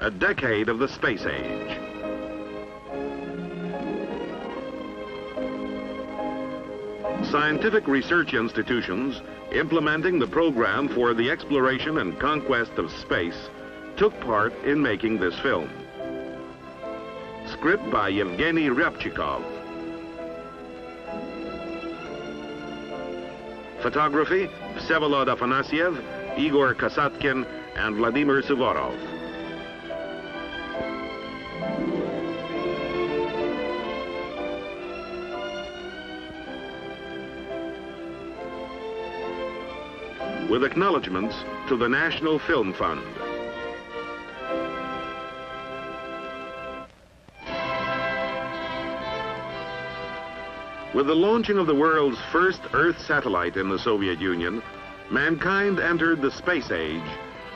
a decade of the space age. Scientific research institutions implementing the program for the exploration and conquest of space took part in making this film. Script by Yevgeny Ryabchikov. Photography, Vsevolod Afanasyev, Igor Kasatkin, and Vladimir Suvorov. With acknowledgments to the National Film Fund. With the launching of the world's first Earth satellite in the Soviet Union, mankind entered the space age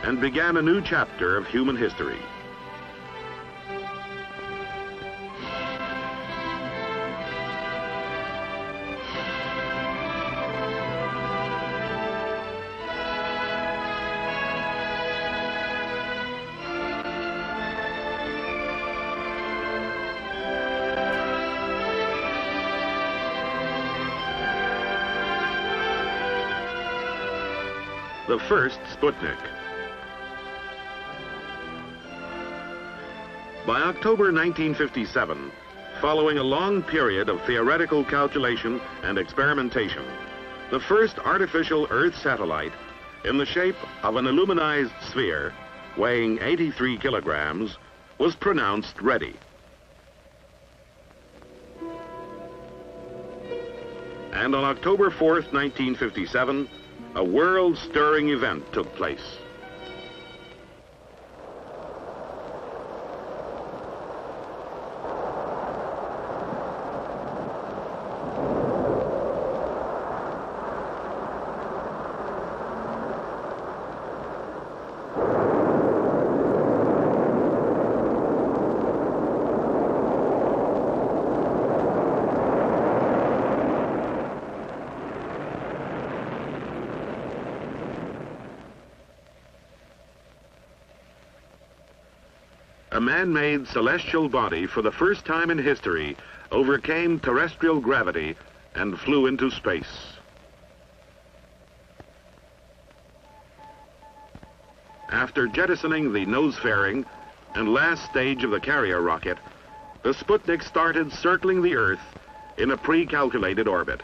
and began a new chapter of human history. The first Sputnik. By October 1957, following a long period of theoretical calculation and experimentation, the first artificial Earth satellite, in the shape of an aluminized sphere weighing 83 kilograms, was pronounced ready. And on October 4th, 1957, a world-stirring event took place. A man-made celestial body for the first time in history overcame terrestrial gravity and flew into space. After jettisoning the nose-fairing and last stage of the carrier rocket, the Sputnik started circling the Earth in a pre-calculated orbit.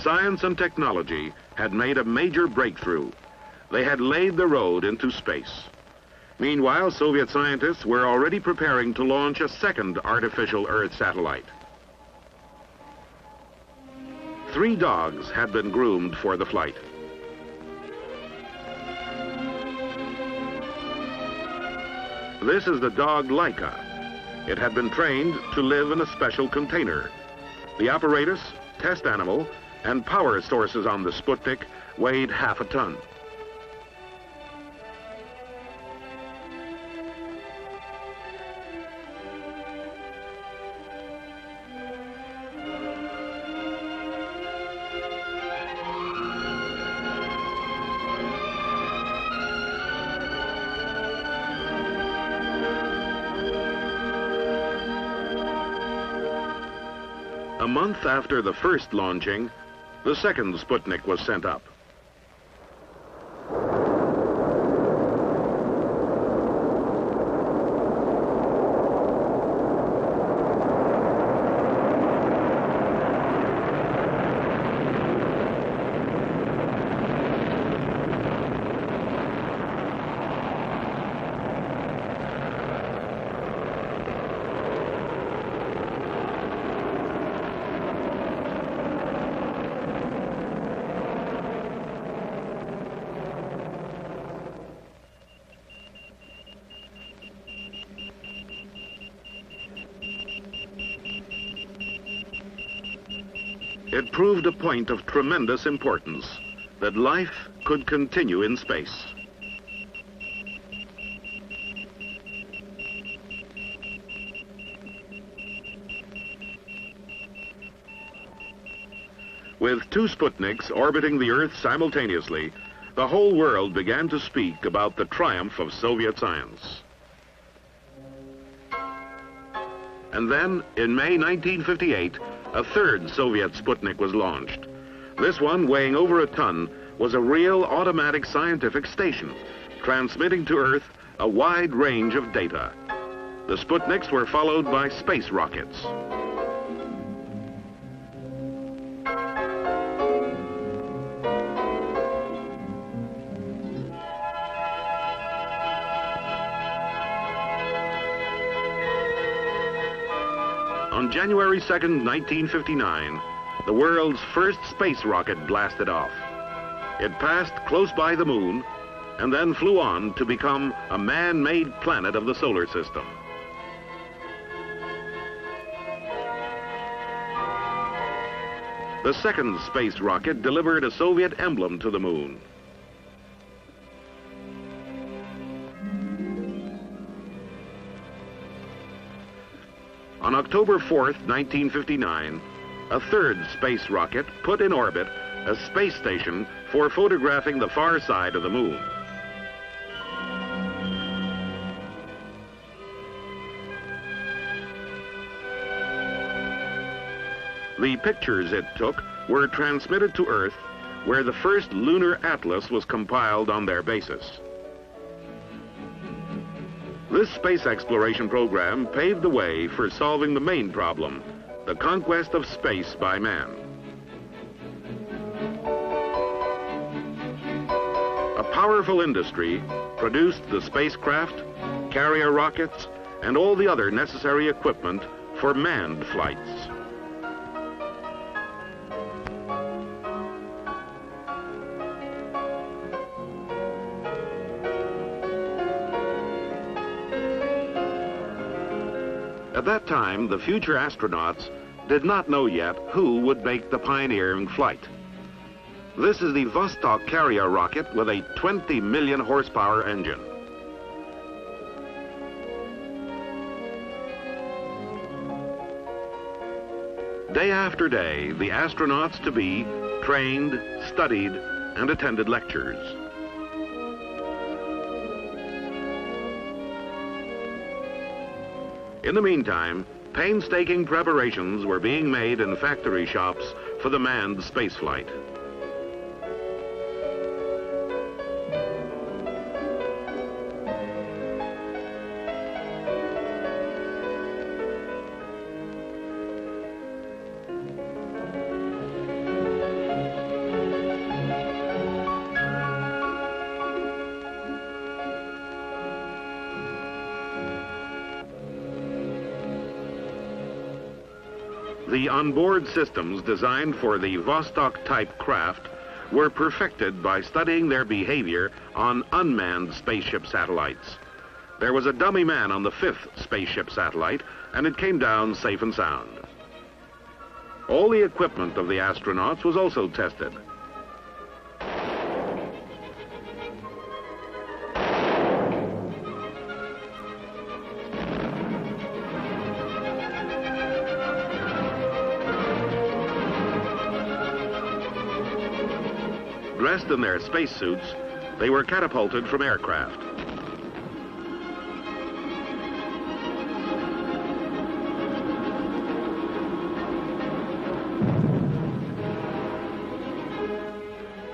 Science and technology had made a major breakthrough. They had laid the road into space. Meanwhile, Soviet scientists were already preparing to launch a second artificial Earth satellite. 3 dogs had been groomed for the flight. This is the dog Laika. It had been trained to live in a special container. The apparatus, test animal, and power sources on the Sputnik weighed half a ton. A month after the first launching, the second Sputnik was sent up. It proved a point of tremendous importance, that life could continue in space. With 2 Sputniks orbiting the Earth simultaneously, the whole world began to speak about the triumph of Soviet science. And then, in May 1958, a third Soviet Sputnik was launched. This one, weighing over a ton, was a real automatic scientific station, transmitting to Earth a wide range of data. The Sputniks were followed by space rockets. On January 2nd, 1959, the world's first space rocket blasted off. It passed close by the moon and then flew on to become a man-made planet of the solar system. The second space rocket delivered a Soviet emblem to the moon. On October 4th, 1959, a third space rocket put in orbit a space station for photographing the far side of the moon. The pictures it took were transmitted to Earth, where the first lunar atlas was compiled on their basis. This space exploration program paved the way for solving the main problem, the conquest of space by man. A powerful industry produced the spacecraft, carrier rockets, and all the other necessary equipment for manned flights. At that time, the future astronauts did not know yet who would make the pioneering flight. This is the Vostok carrier rocket with a 20 million horsepower engine. Day after day, the astronauts-to-be trained, studied, and attended lectures. In the meantime, painstaking preparations were being made in factory shops for the manned spaceflight. The onboard systems designed for the Vostok-type craft were perfected by studying their behavior on unmanned spaceship satellites. There was a dummy man on the 5th spaceship satellite, and it came down safe and sound. All the equipment of the astronauts was also tested. Dressed in their spacesuits, they were catapulted from aircraft.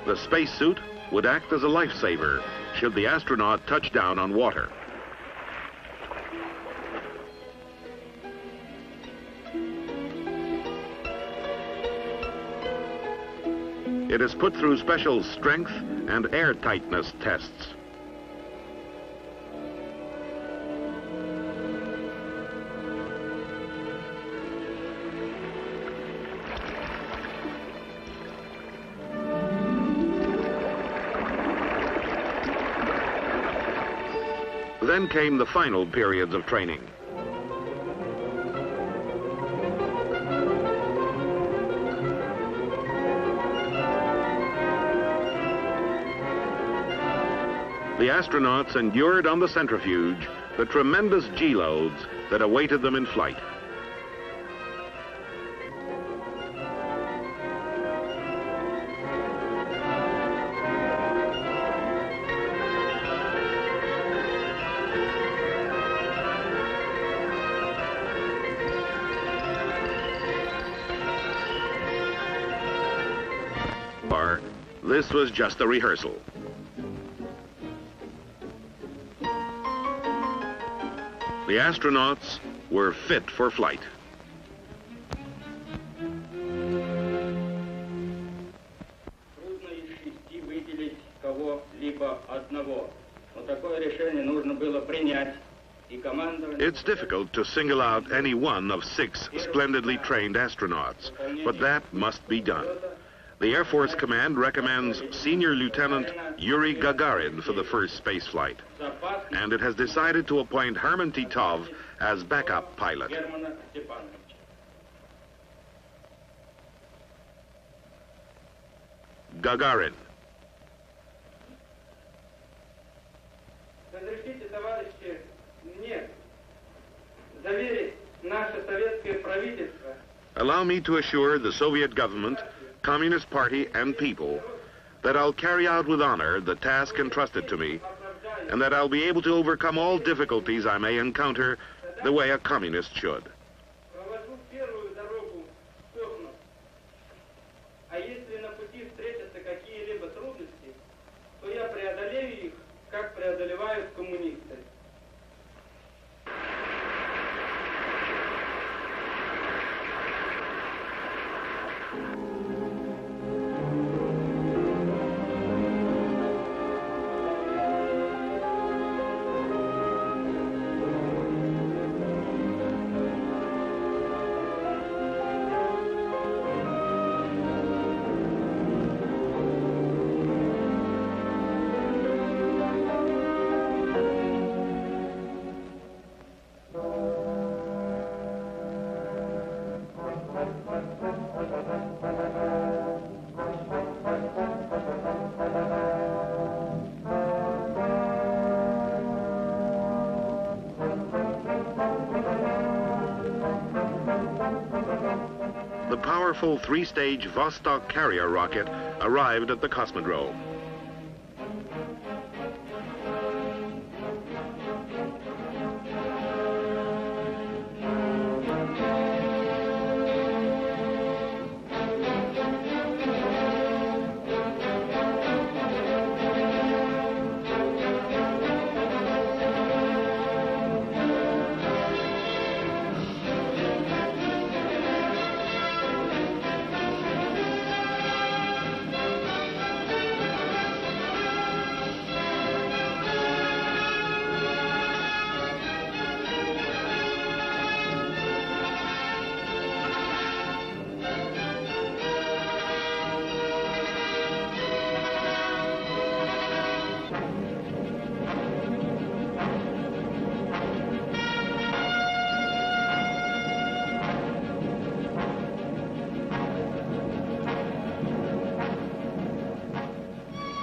The spacesuit would act as a lifesaver should the astronaut touch down on water. It is put through special strength and air tightness tests. Then came the final periods of training. The astronauts endured on the centrifuge the tremendous G-loads that awaited them in flight. far, this was just a rehearsal. The astronauts were fit for flight. It's difficult to single out any one of 6 splendidly trained astronauts, but that must be done. The Air Force Command recommends Senior Lieutenant Yuri Gagarin for the first space flight, and it has decided to appoint Herman Titov as backup pilot. Gagarin. Allow me to assure the Soviet government, Communist Party, and people that I'll carry out with honor the task entrusted to me, and that I'll be able to overcome all difficulties I may encounter the way a communist should. The powerful 3-stage Vostok carrier rocket arrived at the cosmodrome.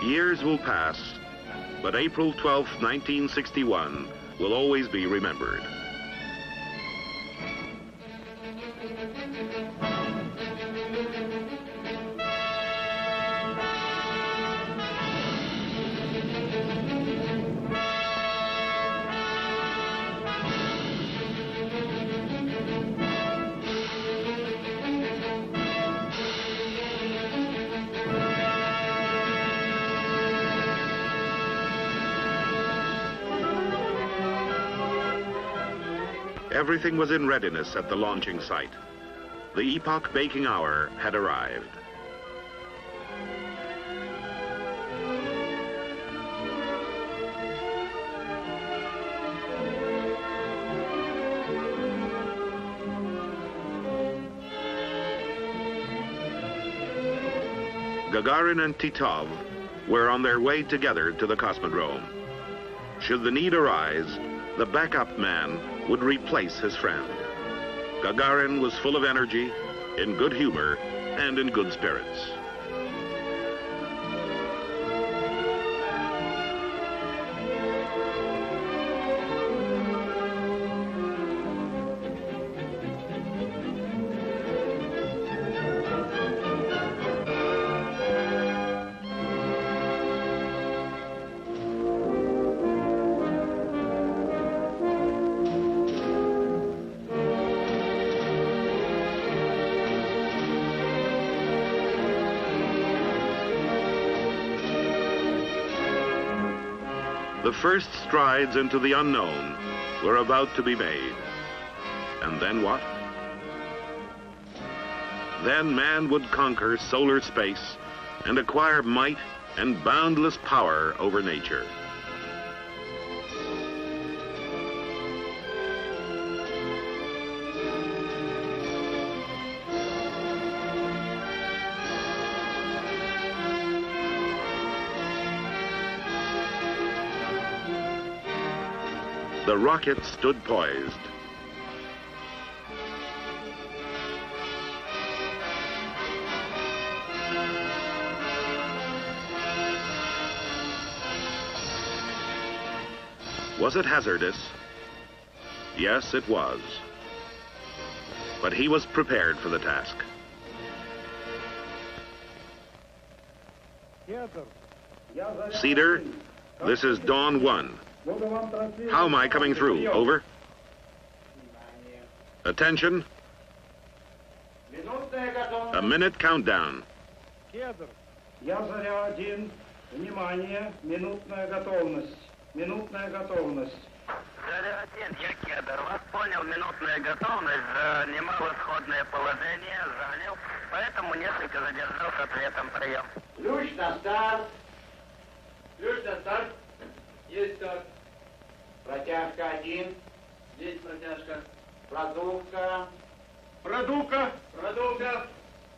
Years will pass, but April 12, 1961 will always be remembered. Everything was in readiness at the launching site. The epoch-making hour had arrived. Gagarin and Titov were on their way together to the cosmodrome. Should the need arise, the backup man would replace his friend. Gagarin was full of energy, in good humor, and in good spirits. The first strides into the unknown were about to be made. And then what? Then man would conquer solar space and acquire might and boundless power over nature. The rocket stood poised. Was it hazardous? Yes, it was. But he was prepared for the task. Cedar, this is Dawn 1. How am I coming through? Over. Attention. A minute countdown. Заря 1. Внимание, минутная готовность. Минутная готовность. Заря 1, я Кедр. Вас понял, минутная готовность. Занимал исходное положение, занял. Поэтому несколько задержал с ответом прием. Ключ на старт. Ключ на старт. Есть старт. Протяжка 1. Здесь протяжка. Продувка. Продувка. Продувка.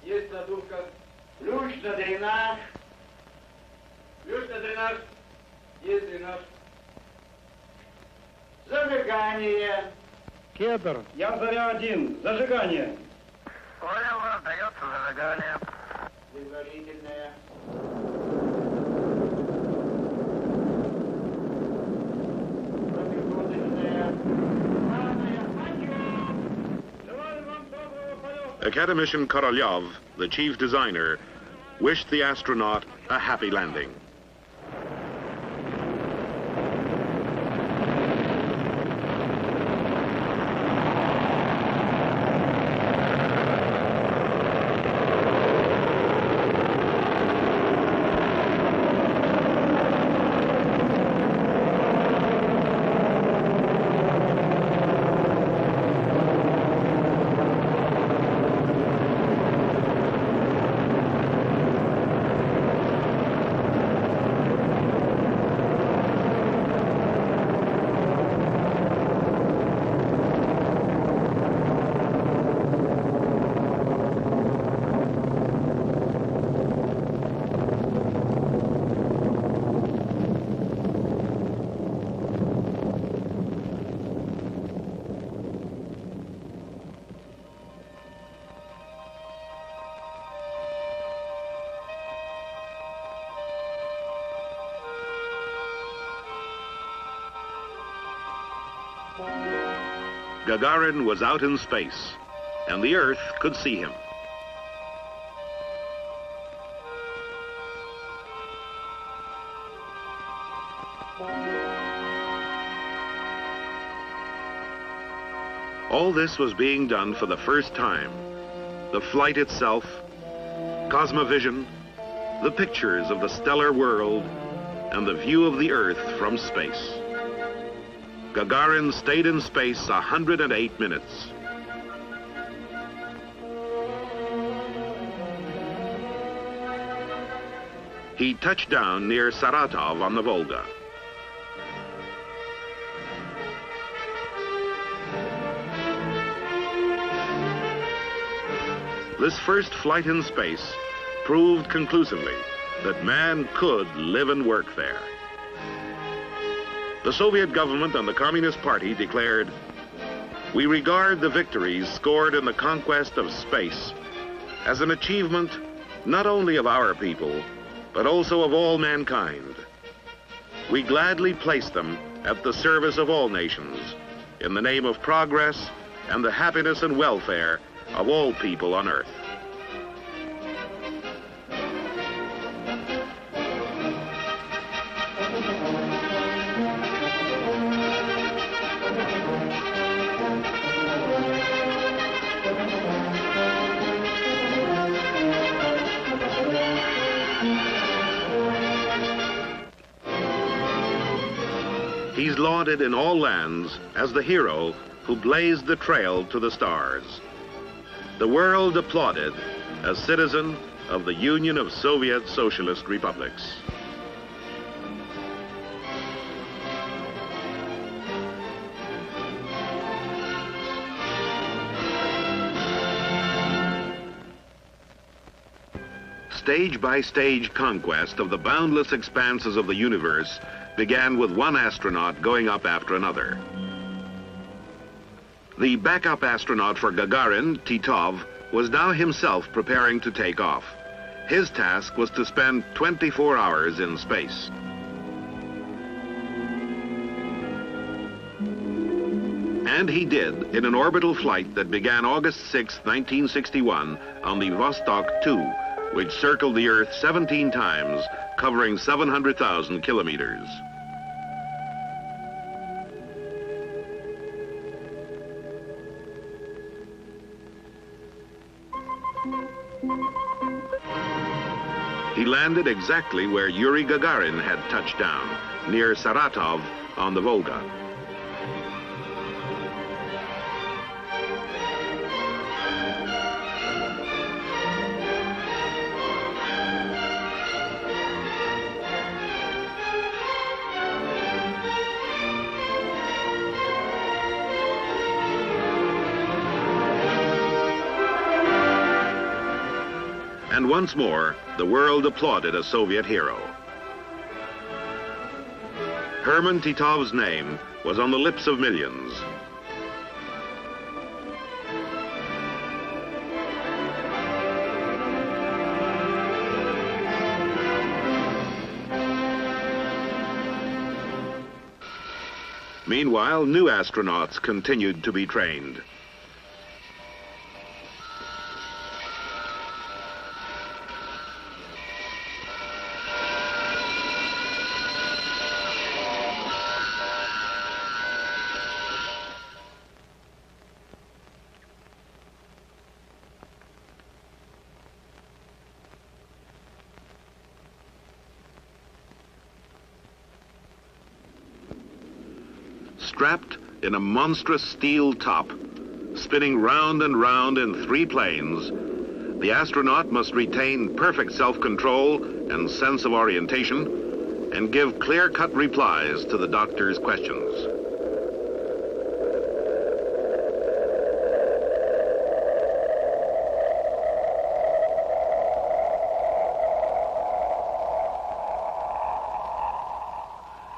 Есть продувка. Ключ на дренаж. Ключ на дренаж. Есть дренаж. Зажигание. Кедр. Я Заря 1. Зажигание. Понял, дается зажигание. Предварительное. Academician Korolyov, the chief designer, wished the astronaut a happy landing. Gagarin was out in space, and the Earth could see him. All this was being done for the first time. The flight itself, cosmovision, the pictures of the stellar world, and the view of the Earth from space. Gagarin stayed in space 108 minutes. He touched down near Saratov on the Volga. This first flight in space proved conclusively that man could live and work there. The Soviet government and the Communist Party declared, "We regard the victories scored in the conquest of space as an achievement not only of our people, but also of all mankind. We gladly place them at the service of all nations in the name of progress and the happiness and welfare of all people on Earth." He's lauded in all lands as the hero who blazed the trail to the stars. The world applauded as citizen of the Union of Soviet Socialist Republics. Stage-by-stage conquest of the boundless expanses of the universe began with one astronaut going up after another. The backup astronaut for Gagarin, Titov, was now himself preparing to take off. His task was to spend 24 hours in space. And he did in an orbital flight that began August 6, 1961 on the Vostok 2, which circled the Earth 17 times, covering 700,000 kilometers. He landed exactly where Yuri Gagarin had touched down, near Saratov on the Volga. And once more, the world applauded a Soviet hero. Herman Titov's name was on the lips of millions. Meanwhile, new astronauts continued to be trained. Strapped in a monstrous steel top, spinning round and round in 3 planes, the astronaut must retain perfect self-control and sense of orientation and give clear-cut replies to the doctor's questions.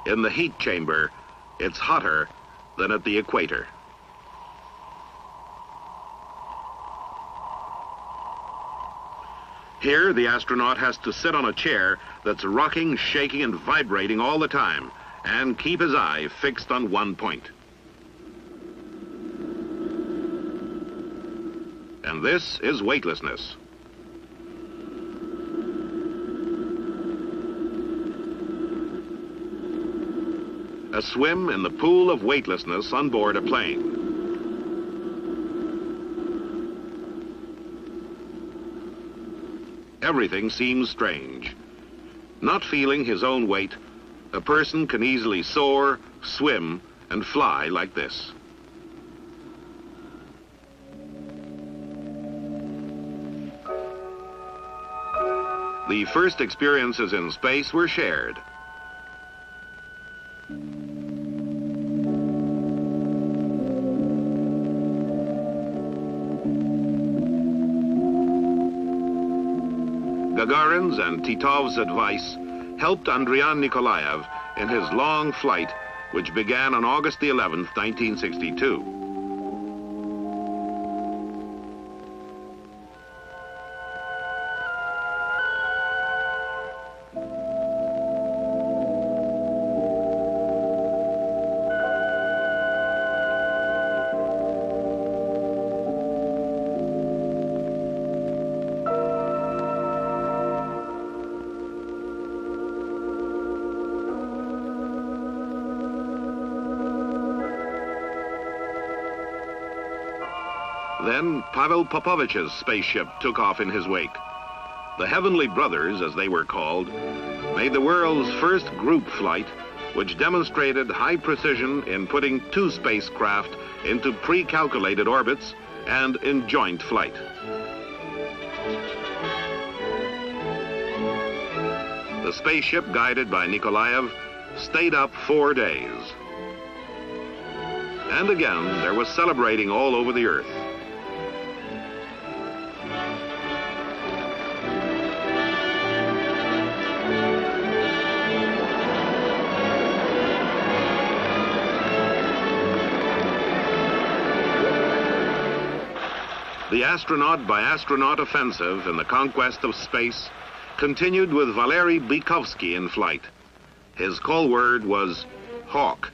In the heat chamber, it's hotter than at the equator. Here, the astronaut has to sit on a chair that's rocking, shaking, and vibrating all the time, and keep his eye fixed on one point. And this is weightlessness. A swim in the pool of weightlessness on board a plane. Everything seems strange. Not feeling his own weight, a person can easily soar, swim, and fly like this. The first experiences in space were shared. Gagarin's and Titov's advice helped Andrian Nikolaev in his long flight, which began on August the 11th, 1962. Then Pavel Popovich's spaceship took off in his wake. The Heavenly Brothers, as they were called, made the world's first group flight which demonstrated high precision in putting two spacecraft into pre-calculated orbits and in joint flight. The spaceship, guided by Nikolaev, stayed up 4 days. And again, there was celebrating all over the Earth. The astronaut-by-astronaut offensive in the conquest of space continued with Valery Bykovsky in flight. His call word was Hawk.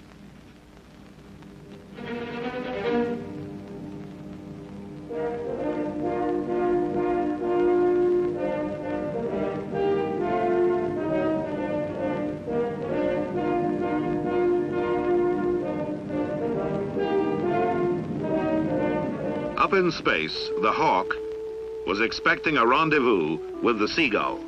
Up in space, the Hawk was expecting a rendezvous with the Seagull.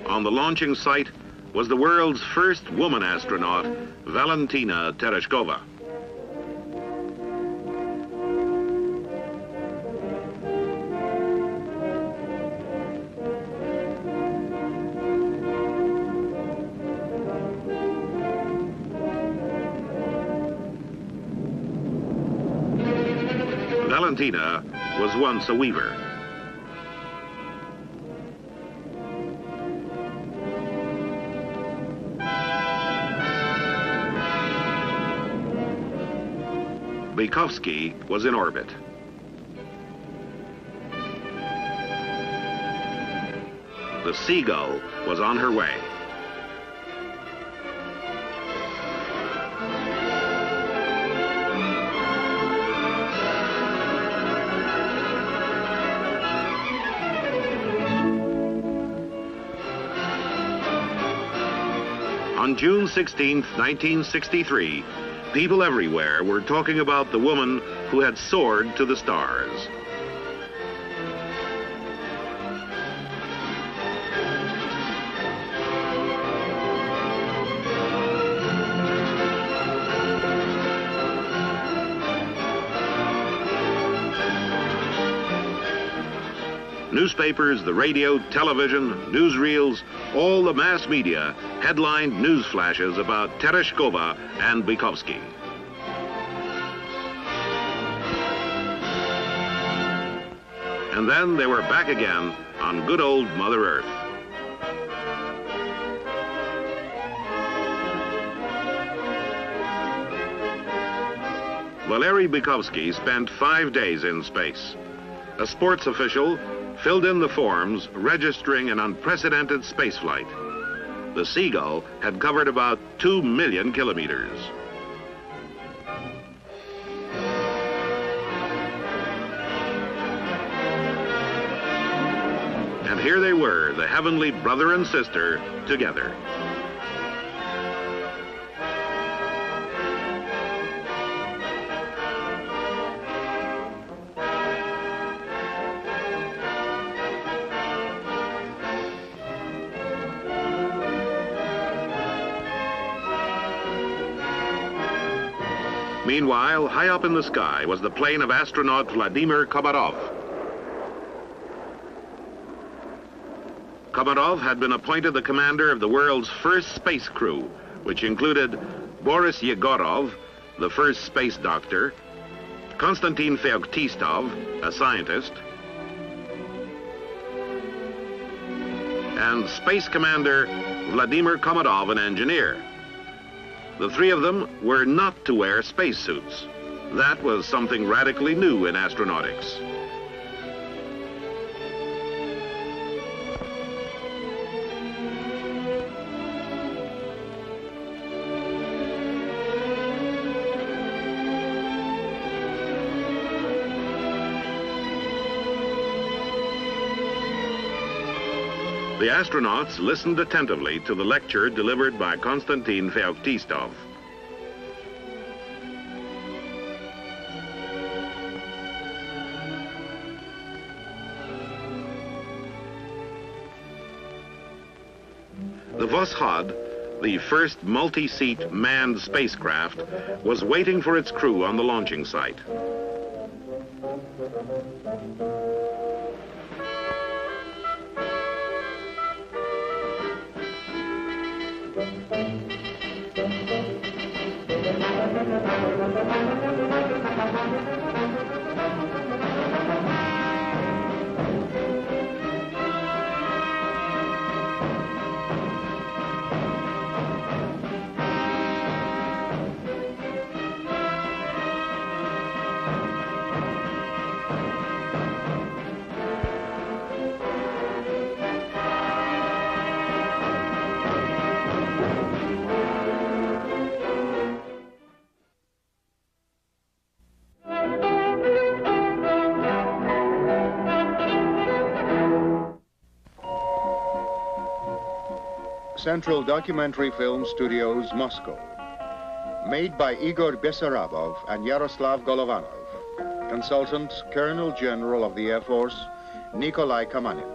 On the launching site was the world's first woman astronaut, Valentina Tereshkova. Valentina was once a weaver. Bykovsky was in orbit. The Seagull was on her way. On June 16, 1963, people everywhere were talking about the woman who had soared to the stars. Newspapers, the radio, television, newsreels, all the mass media headlined news flashes about Tereshkova and Bykovsky. And then they were back again on good old Mother Earth. Valery Bykovsky spent 5 days in space. A sports official filled in the forms registering an unprecedented spaceflight. The Seagull had covered about 2 million kilometers. And here they were, the heavenly brother and sister, together. Meanwhile, high up in the sky was the plane of astronaut Vladimir Komarov. Komarov had been appointed the commander of the world's first space crew, which included Boris Yegorov, the first space doctor, Konstantin Feoktistov, a scientist, and Space Commander Vladimir Komarov, an engineer. The three of them were not to wear spacesuits. That was something radically new in astronautics. The astronauts listened attentively to the lecture delivered by Konstantin Feoktistov. The Voskhod, the first multi-seat manned spacecraft, was waiting for its crew on the launching site. Central Documentary Film Studios, Moscow. Made by Igor Bessarabov and Yaroslav Golovanov. Consultant, Colonel General of the Air Force, Nikolai Kamanin.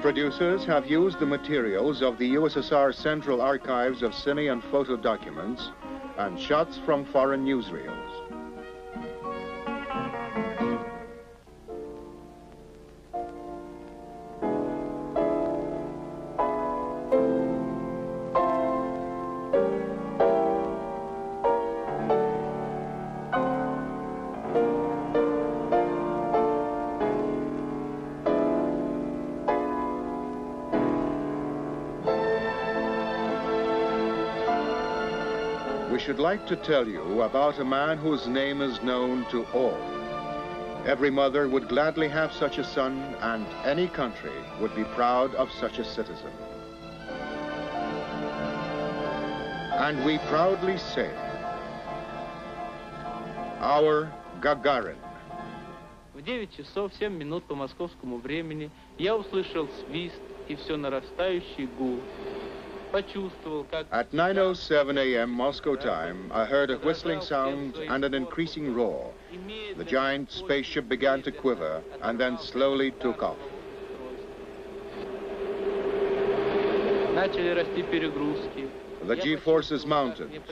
Producers have used the materials of the USSR Central Archives of Cine and Photo Documents and shots from foreign newsreels. We should like to tell you about a man whose name is known to all. Every mother would gladly have such a son, and any country would be proud of such a citizen. And we proudly say, our Gagarin. В 9 часов 7 минут по московскому времени я услышал свист и все нарастающий гул. At 9:07 a.m. Moscow time, I heard a whistling sound and an increasing roar. The giant spaceship began to quiver and then slowly took off. The G-forces mounted,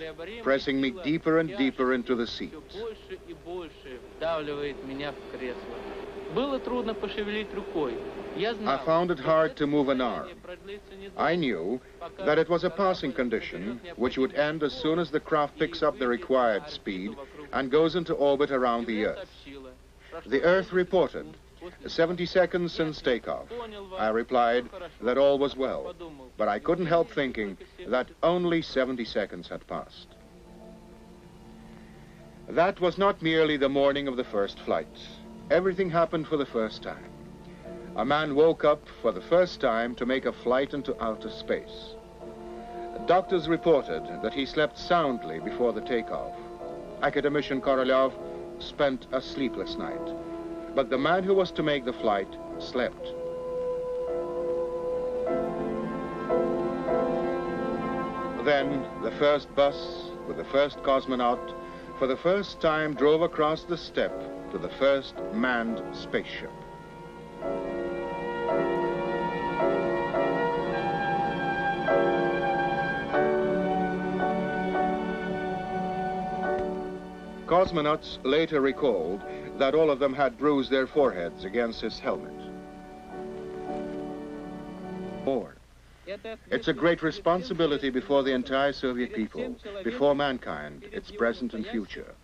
pressing me deeper and deeper into the seat. I found it hard to move an arm. I knew that it was a passing condition which would end as soon as the craft picks up the required speed and goes into orbit around the Earth. The Earth reported 70 seconds since takeoff. I replied that all was well, but I couldn't help thinking that only 70 seconds had passed. That was not merely the morning of the first flight. Everything happened for the first time. A man woke up for the first time to make a flight into outer space. Doctors reported that he slept soundly before the takeoff. Academician Korolev spent a sleepless night. But the man who was to make the flight slept. Then the first bus with the first cosmonaut for the first time drove across the steppe to the first manned spaceship. Cosmonauts later recalled that all of them had bruised their foreheads against his helmet. It's a great responsibility before the entire Soviet people, before mankind, its present and future.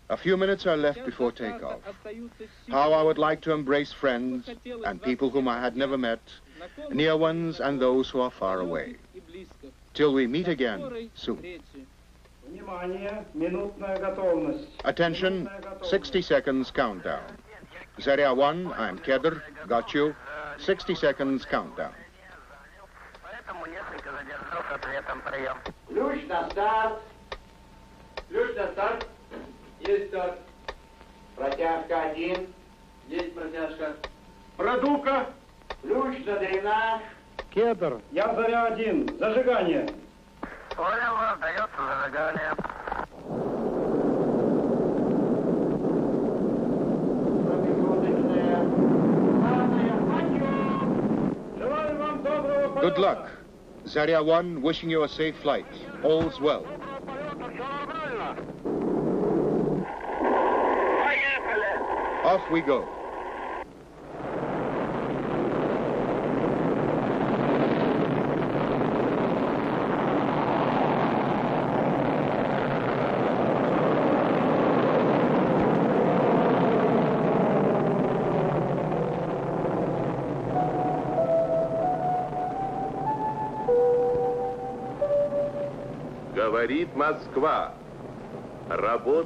A few minutes are left before takeoff. How I would like to embrace friends and people whom I had never met, near ones and those who are far away. Till we meet again soon. Attention, 60 seconds countdown. Zarya 1, I'm Kedr, got you. 60 seconds countdown. Ключ на старт. Ключ на старт. Есть старт. Протяжка 1. Есть протяжка. Продувка. Ключ на дренаж. Кедр. Я Заря 1. Зажигание. Понял, дается зажигание. Good luck. Zarya-1 wishing you a safe flight. All's well. Off we go.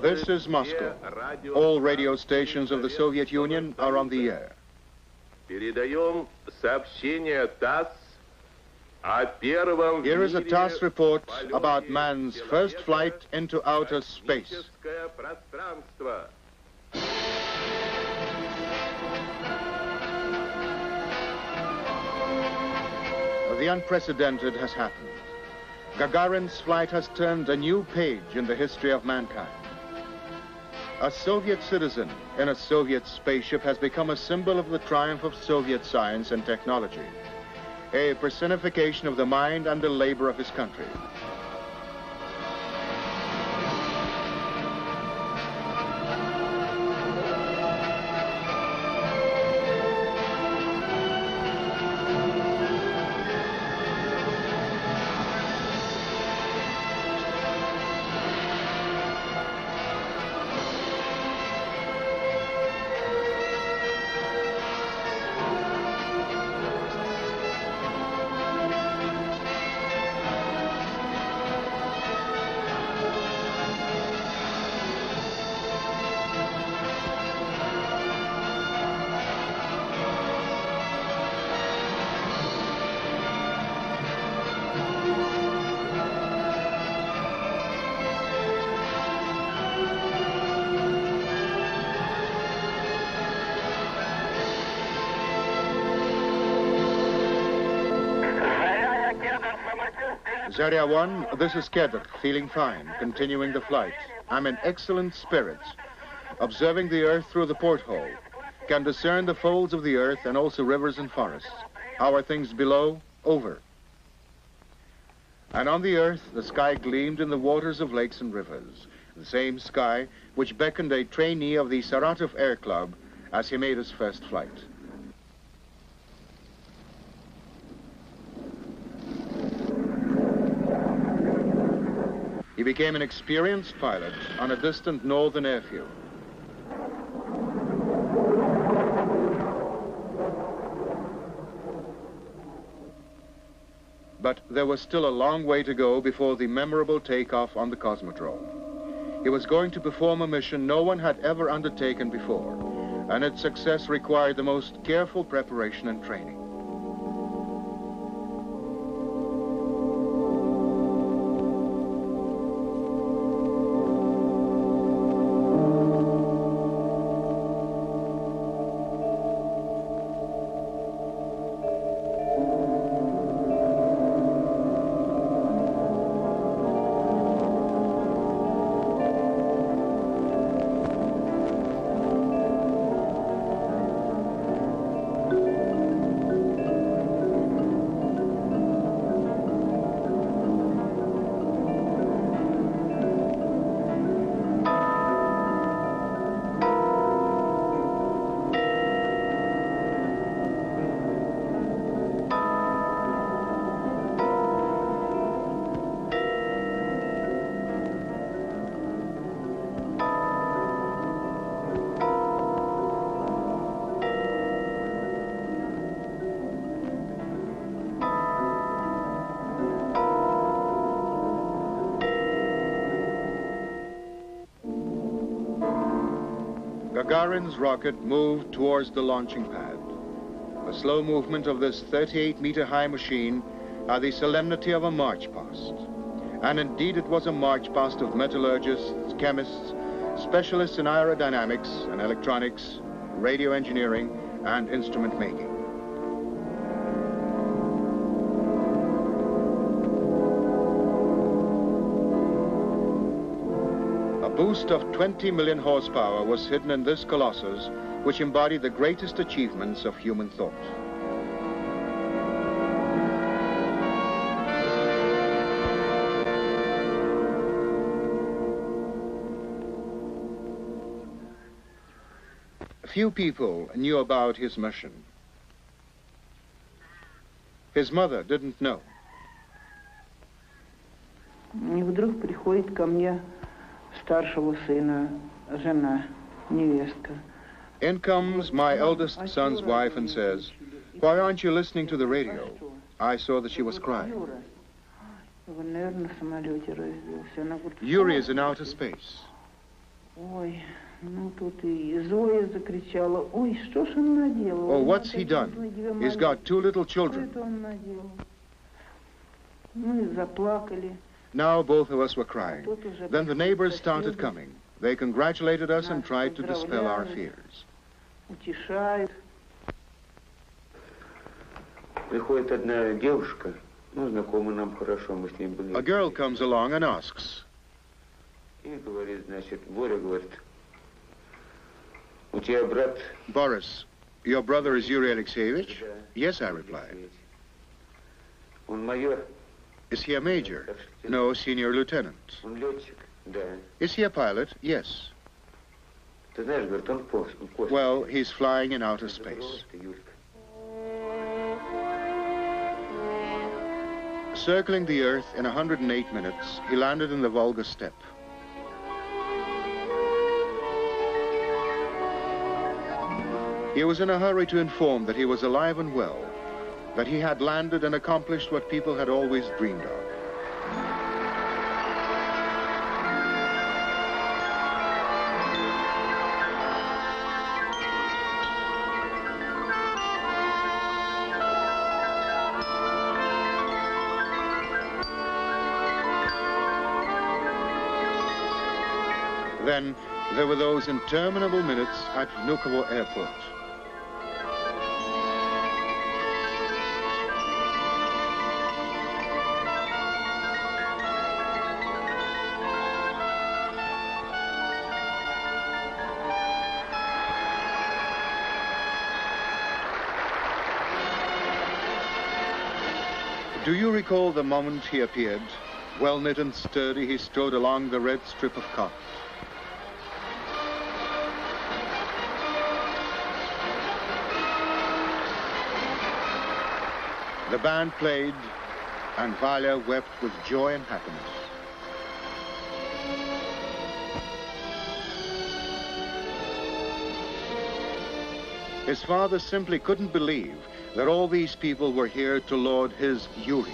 This is Moscow. All radio stations of the Soviet Union are on the air. Here is a TASS report about man's first flight into outer space. The unprecedented has happened. Gagarin's flight has turned a new page in the history of mankind. A Soviet citizen in a Soviet spaceship has become a symbol of the triumph of Soviet science and technology, a personification of the mind and the labor of his country. Zarya-1, this is Kedr, feeling fine, continuing the flight. I'm in excellent spirits, observing the Earth through the porthole. Can discern the folds of the Earth and also rivers and forests. How are things below? Over. And on the Earth, the sky gleamed in the waters of lakes and rivers. The same sky which beckoned a trainee of the Saratov Air Club as he made his first flight. He became an experienced pilot on a distant northern airfield. But there was still a long way to go before the memorable takeoff on the Cosmodrome. He was going to perform a mission no one had ever undertaken before, and its success required the most careful preparation and training. Gagarin's rocket moved towards the launching pad. The slow movement of this 38-meter-high machine had the solemnity of a march past. And indeed it was a march past of metallurgists, chemists, specialists in aerodynamics and electronics, radio engineering, and instrument making. boost of 20 million horsepower was hidden in this colossus, which embodied the greatest achievements of human thought. Few people knew about his mission. His mother didn't know. И вдруг приходит ко мне старшего сына, жена, невестка. In comes my eldest son's wife and says, "Why aren't you listening to the radio?" I saw that she was crying. Yuri is in outer space. Ой, ну тут и Зоя закричала, ой, что ж он наделал? Oh, what's he done? He's got 2 little children. Что это он наделал? Ну и заплакали. Now both of us were crying. Then the neighbors started coming. They congratulated us and tried to dispel our fears. Утешают. Приходит одна девушка, ну, знакомая нам хорошо, мы с ней были. A girl comes along and asks, И говорит, значит, Боря говорит, у тебя брат... "Boris, your brother is Yuri Alexeyevich?" "Yes," I replied. Он майор. "Is he a major?" "No, senior lieutenant." Он летчик, да. "Is he a pilot?" "Yes." Ты знаешь, говорит, он космос. "Well, he's flying in outer space." Circling the Earth in 108 minutes, he landed in the Volga steppe. He was in a hurry to inform that he was alive and well, that he had landed and accomplished what people had always dreamed of. Then there were those interminable minutes at Vnukovo Airport. Do you recall the moment he appeared? Well knit and sturdy, he strode along the red strip of carpet. The band played, and Valia wept with joy and happiness. His father simply couldn't believe that all these people were here to laud his Yuri.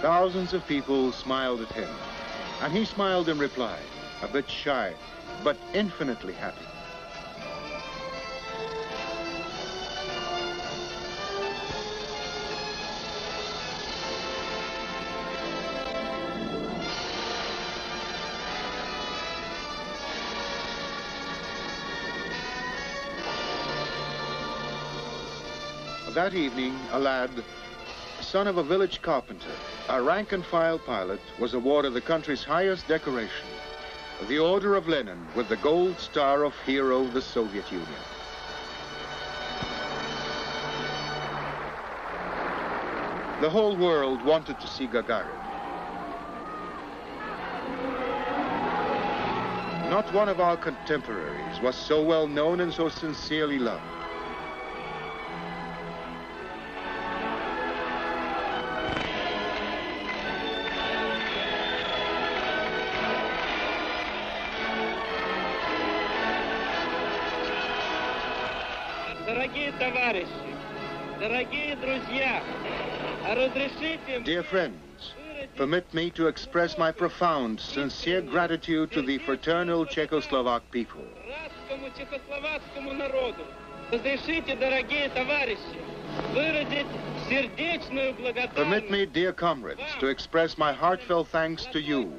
Thousands of people smiled at him, and he smiled in reply, a bit shy, but infinitely happy. That evening, a lad, son of a village carpenter, a rank-and-file pilot, was awarded the country's highest decoration, the Order of Lenin with the Gold Star of Hero of the Soviet Union. The whole world wanted to see Gagarin. Not one of our contemporaries was so well known and so sincerely loved. Дорогие товарищи, дорогие друзья, разрешите... Dear friends, permit me to express my profound, sincere gratitude to the fraternal Czechoslovak people. Русскому чехословацкому народу. Разрешите, дорогие товарищи, выразить сердечную благодарность. Permit me, dear comrades, to express my heartfelt thanks to you,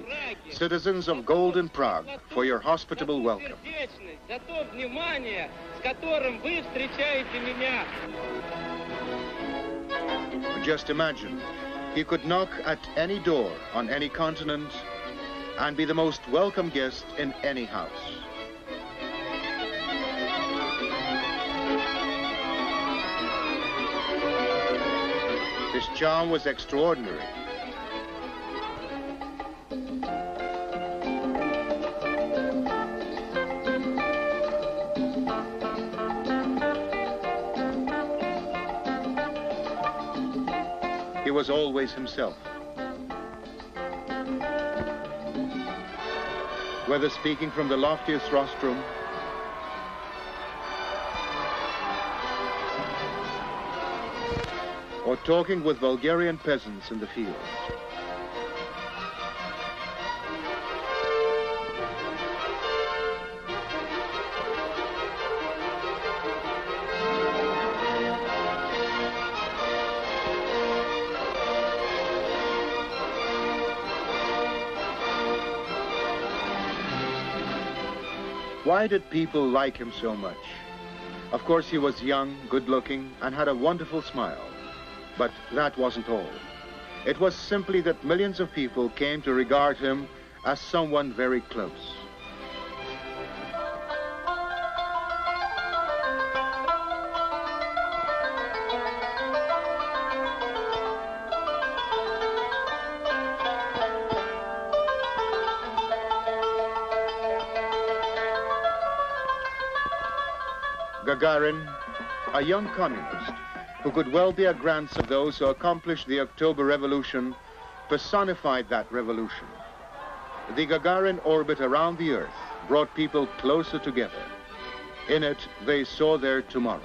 citizens of Golden Prague, for your hospitable welcome. За то внимание, с которым вы встречаете меня. Just imagine, he could knock at any door on any continent and be the most welcome guest in any house. His charm was extraordinary. He was always himself. Whether speaking from the loftiest rostrum or talking with Bulgarian peasants in the fields. Why did people like him so much? Of course, he was young, good-looking, and had a wonderful smile. But that wasn't all. It was simply that millions of people came to regard him as someone very close. Gagarin, a young communist, who could well be a grandson of those who accomplished the October Revolution, personified that revolution. The Gagarin orbit around the Earth brought people closer together. In it, they saw their tomorrow.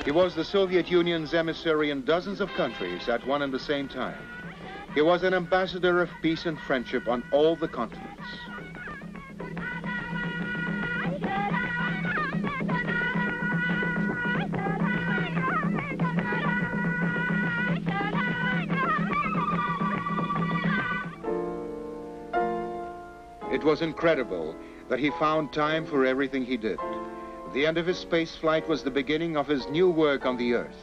He was the Soviet Union's emissary in dozens of countries at one and the same time. He was an ambassador of peace and friendship on all the continents. It was incredible that he found time for everything he did. The end of his space flight was the beginning of his new work on the Earth.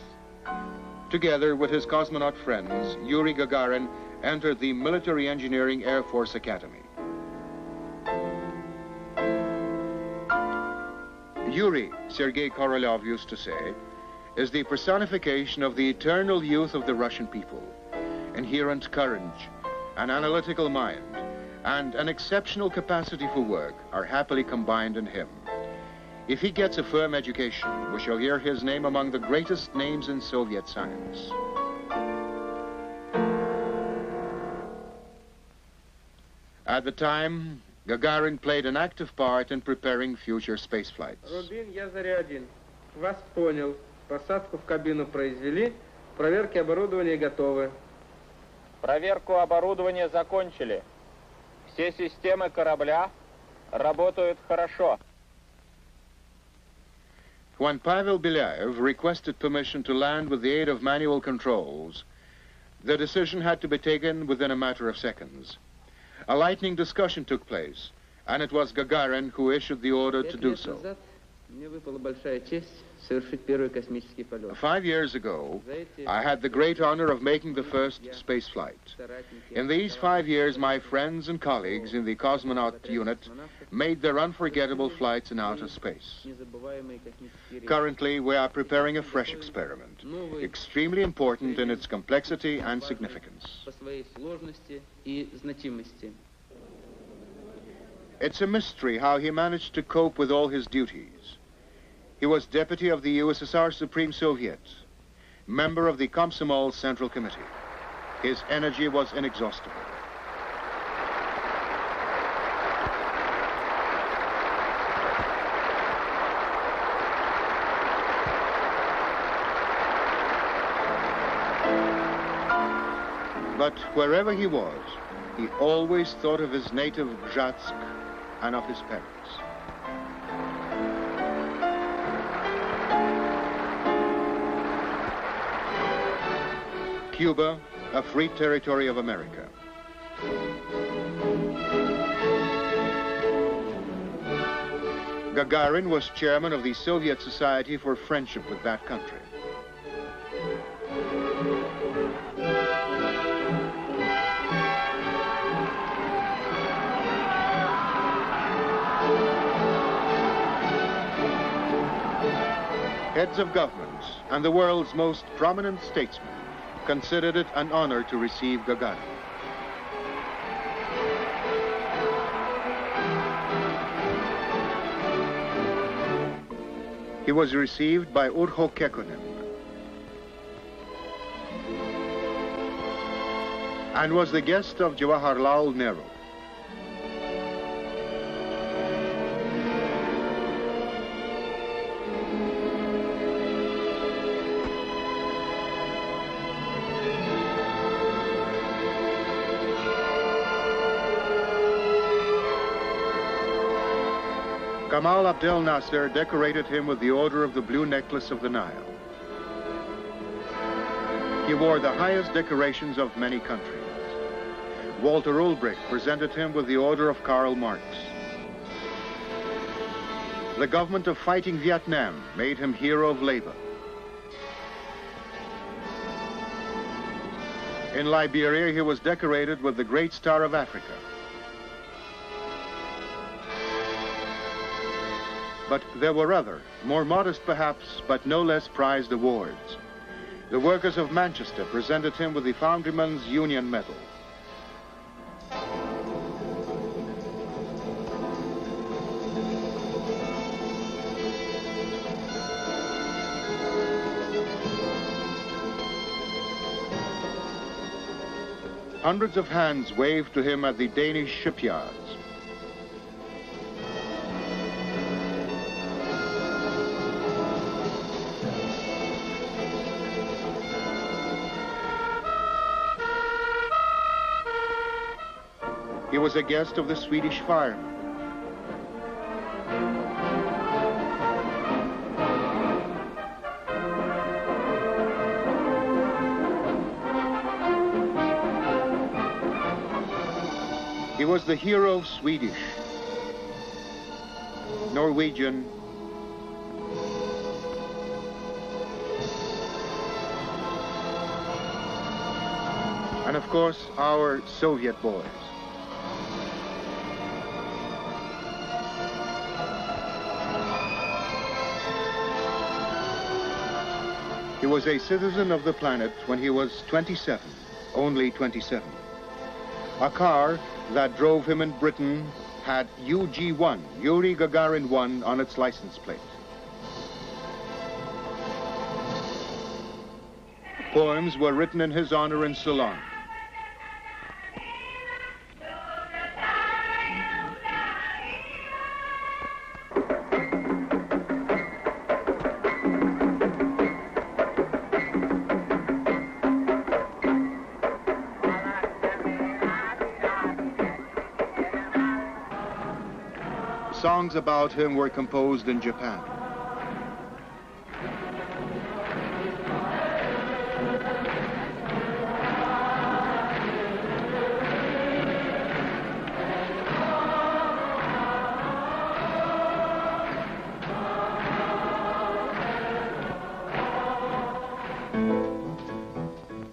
Together with his cosmonaut friends, Yuri Gagarin entered the Military Engineering Air Force Academy. Yuri, Sergei Korolev used to say, is the personification of the eternal youth of the Russian people. Inherent courage, an analytical mind, and an exceptional capacity for work are happily combined in him. If he gets a firm education, we shall hear his name among the greatest names in Soviet science. At the time, Gagarin played an active part in preparing future space flights. Рубин, я заряден. Вас понял. Посадку в кабину произвели. Проверки оборудования готовы. Проверку оборудования закончили. Все системы корабля работают хорошо. When Pavel Belyaev requested permission to land with the aid of manual controls, the decision had to be taken within a matter of seconds. A lightning discussion took place, and it was Gagarin who issued the order to do so. 5 years ago, I had the great honor of making the first space flight. In these 5 years, my friends and colleagues in the cosmonaut unit made their unforgettable flights in outer space. Currently, we are preparing a fresh experiment, extremely important in its complexity and significance. It's a mystery how he managed to cope with all his duties. He was deputy of the USSR Supreme Soviet, member of the Komsomol Central Committee. His energy was inexhaustible. But wherever he was, he always thought of his native Gzhatsk and of his parents. Cuba, a free territory of America. Gagarin was chairman of the Soviet Society for Friendship with that country. Heads of governments and the world's most prominent statesmen considered it an honor to receive Gagarin. He was received by Urho Kekkonen and was the guest of Jawaharlal Nehru. Gamal Abdel Nasser decorated him with the Order of the Blue Necklace of the Nile. He wore the highest decorations of many countries. Walter Ulbricht presented him with the Order of Karl Marx. The government of fighting Vietnam made him Hero of Labor. In Liberia, he was decorated with the Great Star of Africa. But there were other, more modest perhaps, but no less prized awards. The workers of Manchester presented him with the Foundryman's Union Medal. Hundreds of hands waved to him at the Danish shipyards. He was a guest of the Swedish firemen. He was the hero of Swedish, Norwegian, and of course our Soviet boys. He was a citizen of the planet when he was 27, only 27. A car that drove him in Britain had UG-1, Yuri Gagarin 1, on its license plate. Poems were written in his honor in Ceylon. Songs about him were composed in Japan.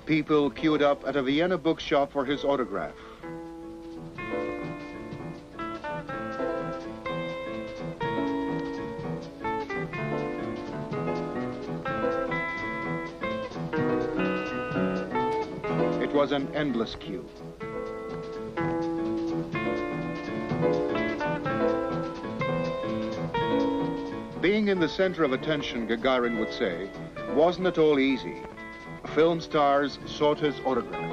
People queued up at a Vienna bookshop for his autograph. It was an endless queue. Being in the center of attention, Gagarin would say, wasn't at all easy. film stars sought his autograph.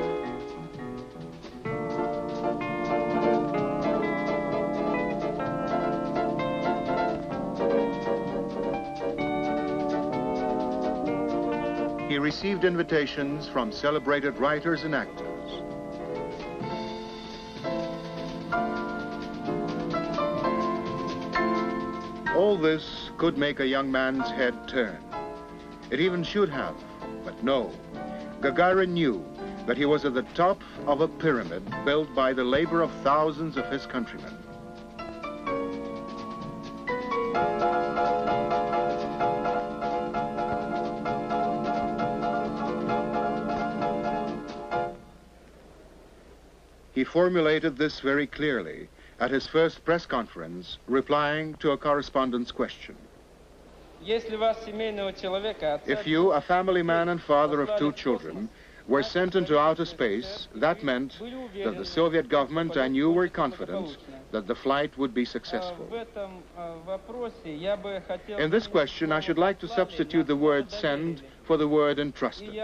He received invitations from celebrated writers and actors. All this could make a young man's head turn. It even should have, but no. Gagarin knew that he was at the top of a pyramid built by the labor of thousands of his countrymen. He formulated this very clearly at his first press conference, replying to a correspondent's question. If you, a family man and father of 2 children, were sent into outer space, that meant that the Soviet government and you were confident that the flight would be successful. In this question, I should like to substitute the word send for the word entrusted.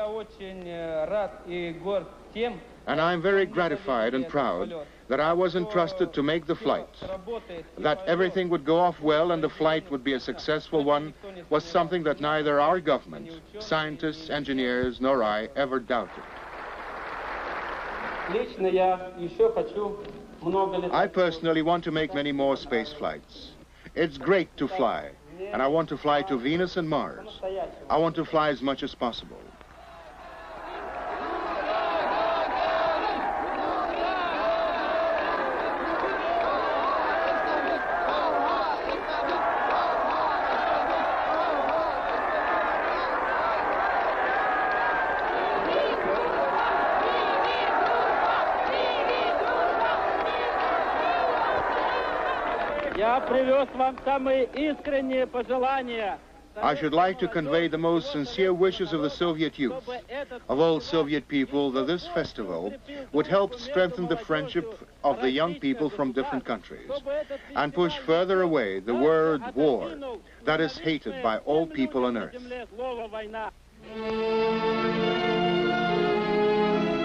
And I'm very gratified and proud that I was entrusted to make the flight. That everything would go off well and the flight would be a successful one was something that neither our government, scientists, engineers, nor I ever doubted. I personally want to make many more space flights. It's great to fly, and I want to fly to Venus and Mars. I want to fly as much as possible. I should like to convey the most sincere wishes of the Soviet youth, of all Soviet people, that this festival would help strengthen the friendship of the young people from different countries and push further away the word war that is hated by all people on earth.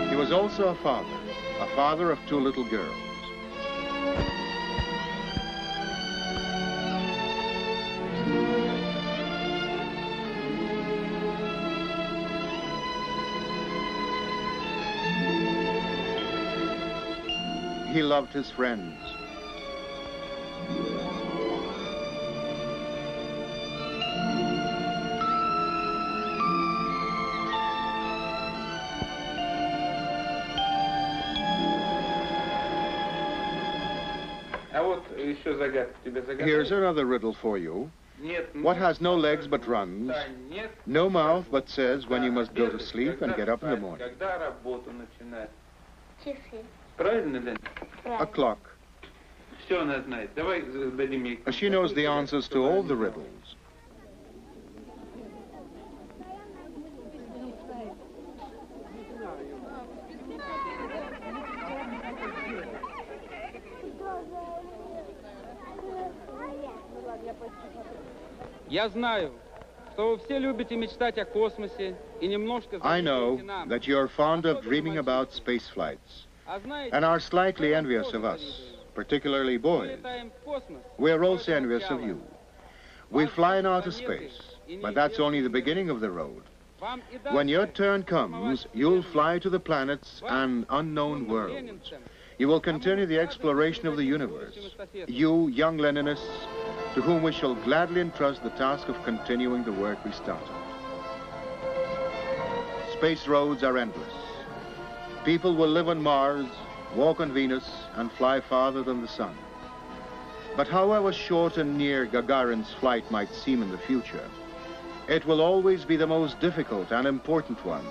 He was also a father of 2 little girls. He loved his friends. Here's another riddle for you. What has no legs but runs, no mouth but says when you must go to sleep and get up in the morning? A clock. She knows the answers to all the riddles. I know that you're fond of dreaming about space flights and are slightly envious of us, particularly boys. We're also envious of you. We fly in outer space, but that's only the beginning of the road. When your turn comes, you'll fly to the planets and unknown worlds. You will continue the exploration of the universe. You, young Leninists, to whom we shall gladly entrust the task of continuing the work we started. Space roads are endless. People will live on Mars, walk on Venus, and fly farther than the sun. But however short and near Gagarin's flight might seem in the future, it will always be the most difficult and important one,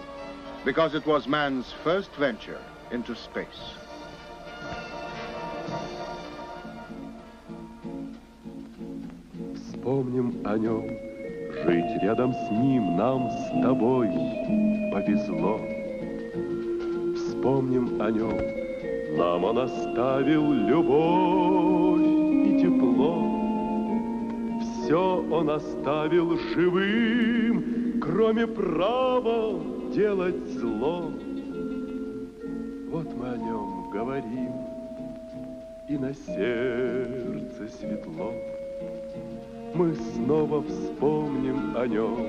because it was man's first venture into space. Вспомним о нем, жить рядом с ним нам с тобой повезло. Вспомним о нем, нам он оставил любовь и тепло. Все он оставил живым, кроме права делать зло. Вот мы о нем говорим, и на сердце светло. Мы снова вспомним о нем,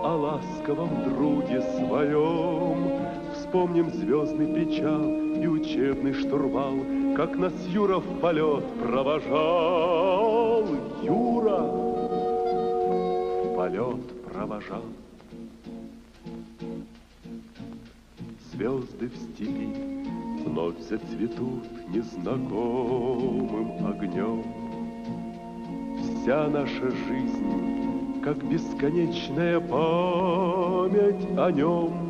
о ласковом друге своем. Вспомним звездный причал и учебный штурвал, как нас Юра в полет провожал. Юра в полет провожал. Звезды в степи вновь зацветут незнакомым огнем. Вся наша жизнь, как бесконечная память о нем.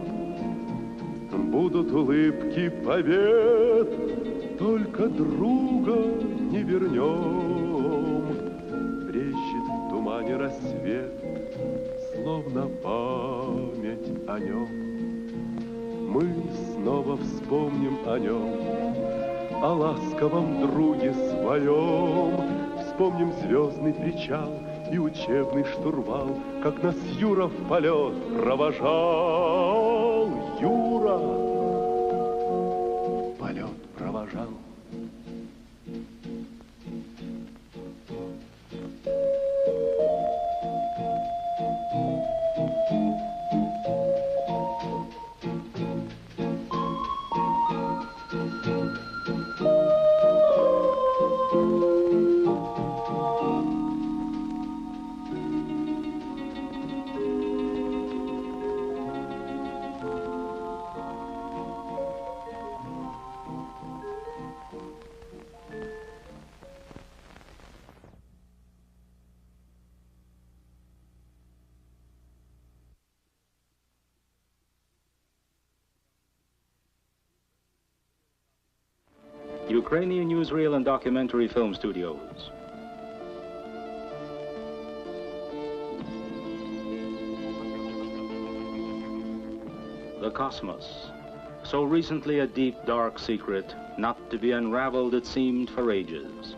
Будут улыбки побед, только друга не вернем. Брещет в тумане рассвет, словно память о нем. Мы снова вспомним о нем, о ласковом друге своем. Вспомним звездный причал и учебный штурвал, как нас Юра в полет провожал. Юра в полет провожал. Ukrainian newsreel and documentary film studios. The cosmos, so recently a deep, dark secret, not to be unraveled, it seemed, for ages.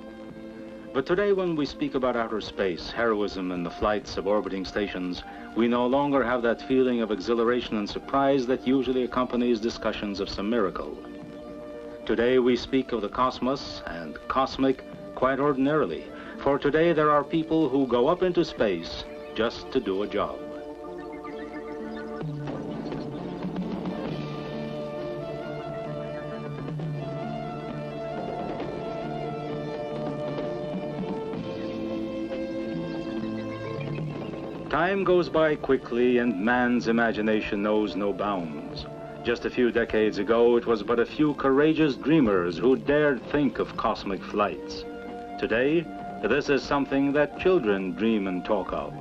But today, when we speak about outer space, heroism, and the flights of orbiting stations, we no longer have that feeling of exhilaration and surprise that usually accompanies discussions of some miracle. Today we speak of the cosmos and cosmic quite ordinarily, for today there are people who go up into space just to do a job. Time goes by quickly and man's imagination knows no bounds. Just a few decades ago, it was but a few courageous dreamers who dared think of cosmic flights. Today, this is something that children dream and talk of.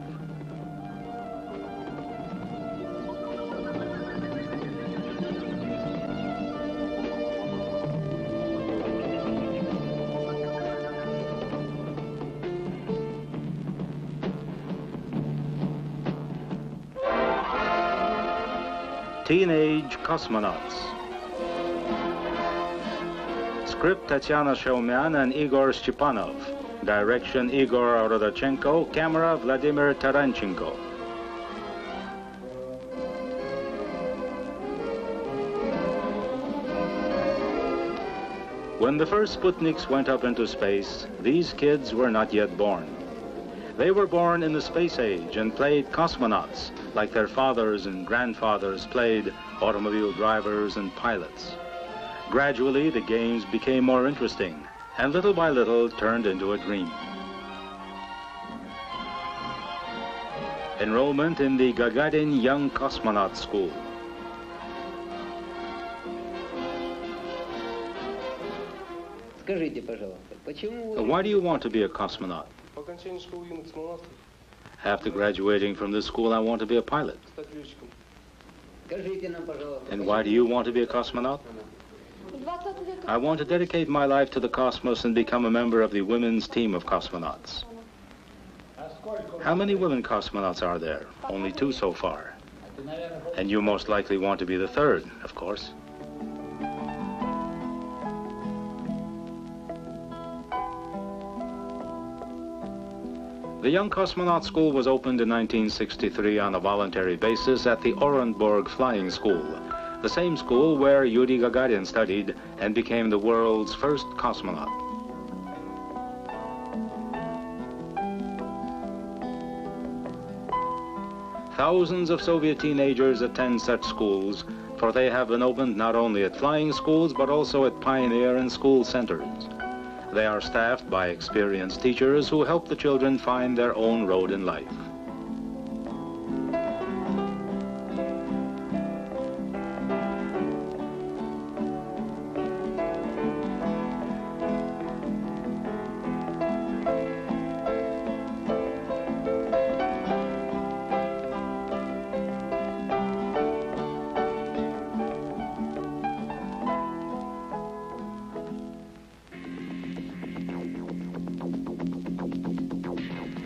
Teenage cosmonauts. Script Tatiana Shaumian and Igor Stepanov. Direction Igor Rodachenko. Camera Vladimir Taranchenko. When the first Sputniks went up into space, these kids were not yet born. They were born in the space age and played cosmonauts like their fathers and grandfathers played automobile drivers and pilots. Gradually, the games became more interesting and little by little turned into a dream. Enrollment in the Gagarin Young Cosmonaut School. Why do you want to be a cosmonaut? After graduating from this school, I want to be a pilot. And why do you want to be a cosmonaut? I want to dedicate my life to the cosmos and become a member of the women's team of cosmonauts. How many women cosmonauts are there? Only 2 so far. And you most likely want to be the 3rd, of course. The Young Cosmonaut School was opened in 1963 on a voluntary basis at the Orenburg Flying School, the same school where Yuri Gagarin studied and became the world's first cosmonaut. Thousands of Soviet teenagers attend such schools, for they have been opened not only at flying schools but also at pioneer and school centers. They are staffed by experienced teachers who help the children find their own road in life.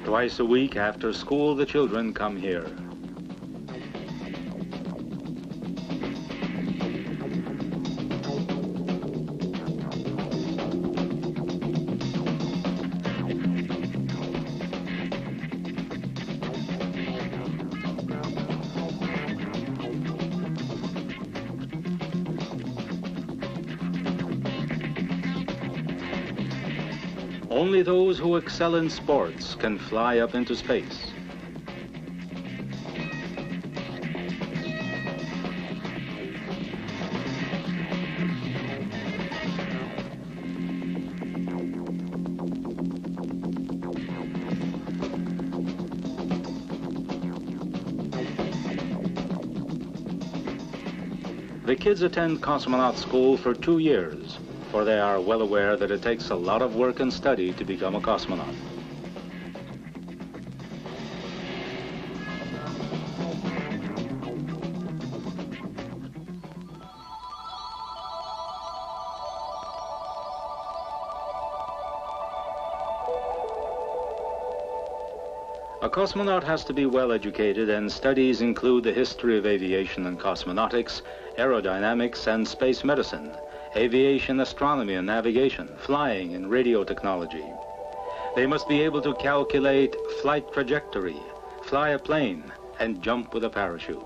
Twice a week after school, the children come here. Only those who excel in sports can fly up into space. The kids attend cosmonaut school for 2 years, for they are well aware that it takes a lot of work and study to become a cosmonaut. A cosmonaut has to be well educated, and studies include the history of aviation and cosmonautics, aerodynamics and space medicine, aviation, astronomy and navigation, flying and radio technology. They must be able to calculate flight trajectory, fly a plane, and jump with a parachute.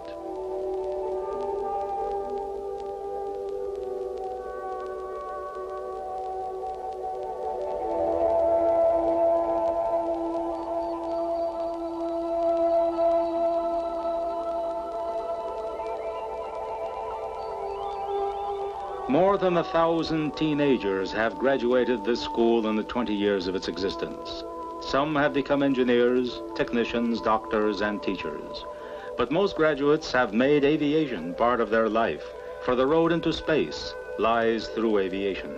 More than 1,000 teenagers have graduated this school in the 20 years of its existence. Some have become engineers, technicians, doctors, and teachers. But most graduates have made aviation part of their life, for the road into space lies through aviation.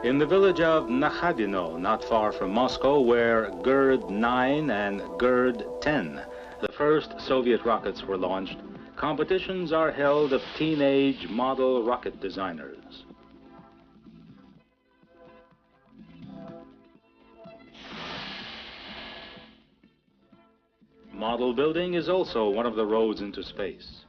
In the village of Nakhabino, not far from Moscow, where Gerd-9 and Gerd-10, the first Soviet rockets, were launched, competitions are held of teenage model rocket designers. Model building is also one of the roads into space.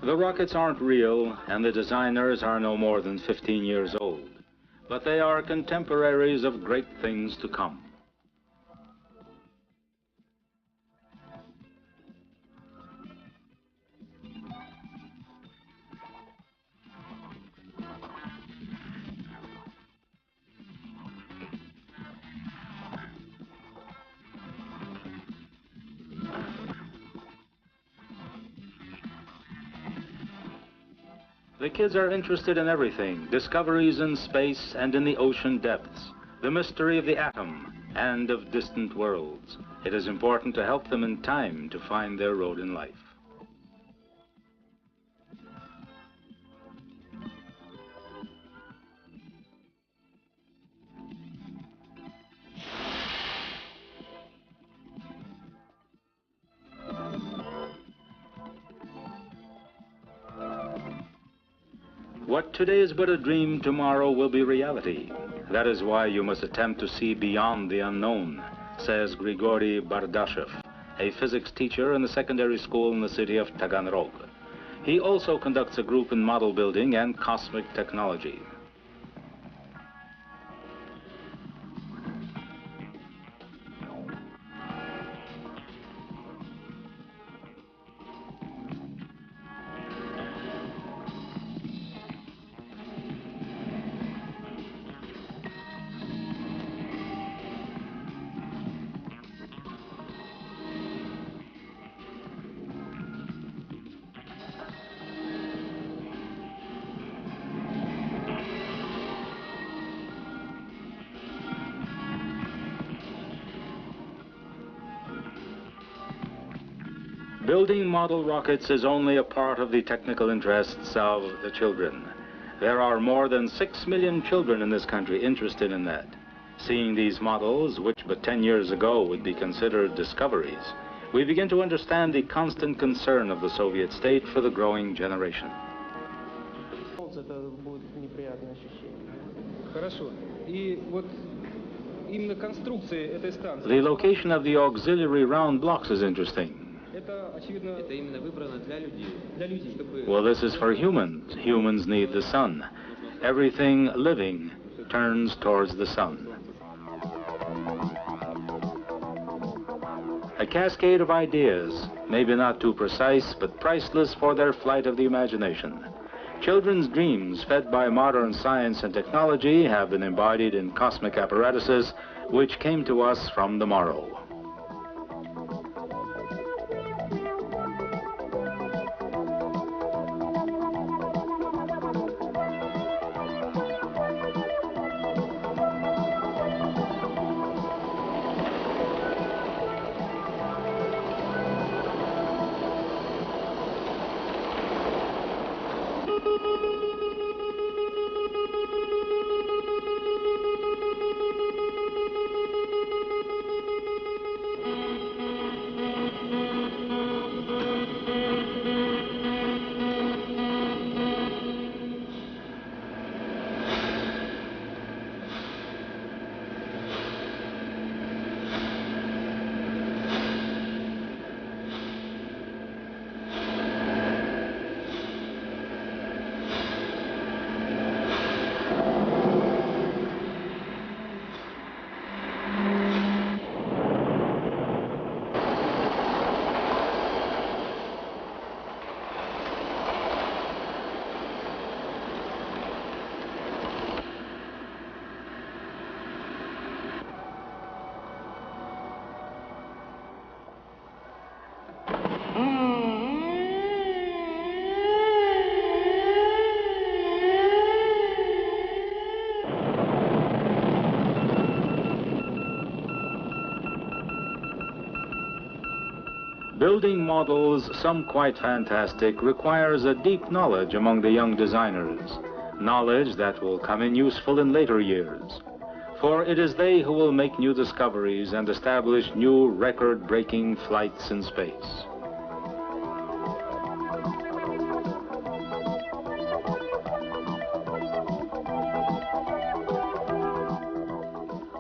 The rockets aren't real, and the designers are no more than 15 years old, but they are contemporaries of great things to come. The kids are interested in everything, discoveries in space and in the ocean depths, the mystery of the atom and of distant worlds. It is important to help them in time to find their road in life. What today is but a dream, tomorrow will be reality. That is why you must attempt to see beyond the unknown, says Grigory Bardashev, a physics teacher in the secondary school in the city of Taganrog. He also conducts a group in model building and cosmic technology. Building model rockets is only a part of the technical interests of the children. There are more than 6 million children in this country interested in that. Seeing these models, which but 10 years ago would be considered discoveries, we begin to understand the constant concern of the Soviet state for the growing generation. The location of the auxiliary round blocks is interesting. Well, this is for humans. Humans need the sun. Everything living turns towards the sun. A cascade of ideas, maybe not too precise, but priceless for their flight of the imagination. Children's dreams, fed by modern science and technology, have been embodied in cosmic apparatuses which came to us from the morrow. Building models, some quite fantastic, requires a deep knowledge among the young designers, knowledge that will come in useful in later years. For it is they who will make new discoveries and establish new record-breaking flights in space.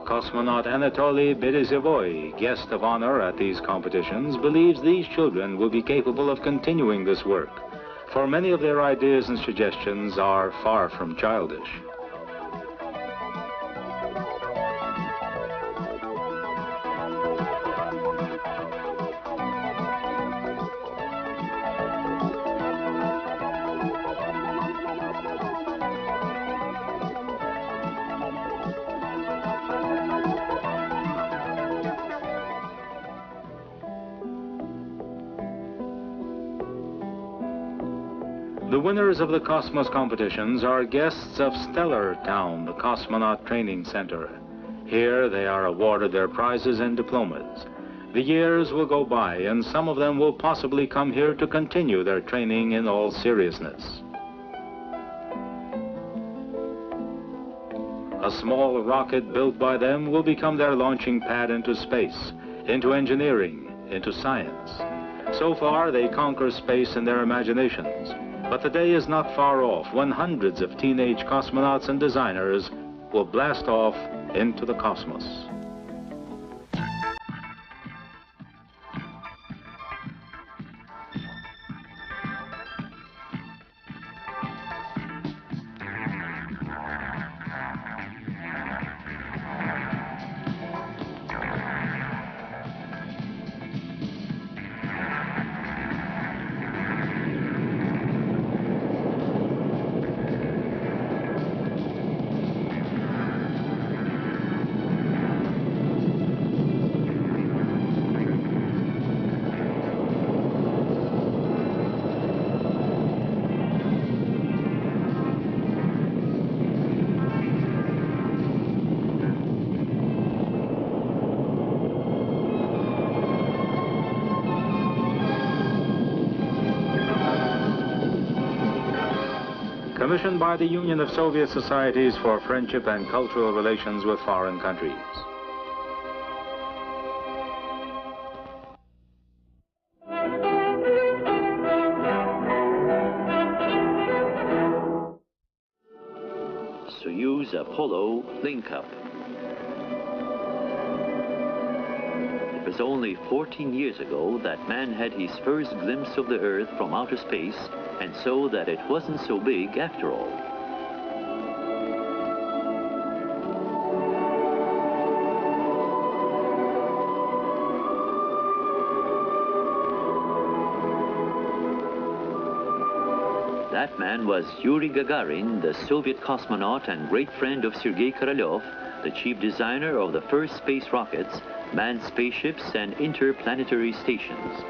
Cosmonaut Anatoly Berezevoy, guest of honor at these competitions, believes these children will be capable of continuing this work, for many of their ideas and suggestions are far from childish. The winners of the Cosmos competitions are guests of Stellar Town, the cosmonaut training center. Here they are awarded their prizes and diplomas. The years will go by, and some of them will possibly come here to continue their training in all seriousness. A small rocket built by them will become their launching pad into space, into engineering, into science. So far, they conquer space in their imaginations. But the day is not far off when hundreds of teenage cosmonauts and designers will blast off into the cosmos. Commissioned by the Union of Soviet Societies for Friendship and Cultural Relations with Foreign Countries. Soyuz Apollo link-up. It was only 14 years ago that man had his first glimpse of the Earth from outer space, and saw that it wasn't so big after all. That man was Yuri Gagarin, the Soviet cosmonaut and great friend of Sergei Korolev, the chief designer of the first space rockets, manned spaceships, and interplanetary stations.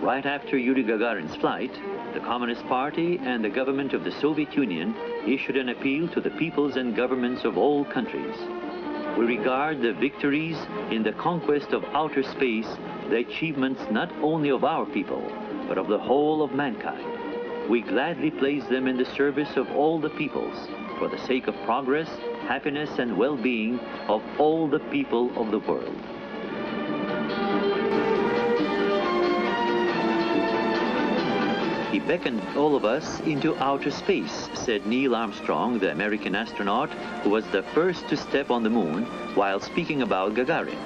Right after Yuri Gagarin's flight, the Communist Party and the government of the Soviet Union issued an appeal to the peoples and governments of all countries. We regard the victories in the conquest of outer space the achievements not only of our people, but of the whole of mankind. We gladly place them in the service of all the peoples, for the sake of progress, happiness, and well-being of all the people of the world. He beckoned all of us into outer space, said Neil Armstrong, the American astronaut who was the first to step on the moon, while speaking about Gagarin.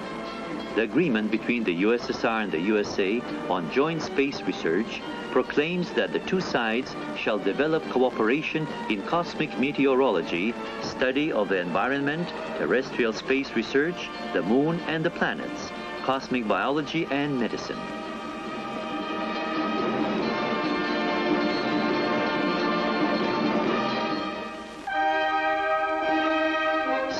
The agreement between the USSR and the USA on joint space research proclaims that the two sides shall develop cooperation in cosmic meteorology, study of the environment, terrestrial space research, the moon and the planets, cosmic biology and medicine.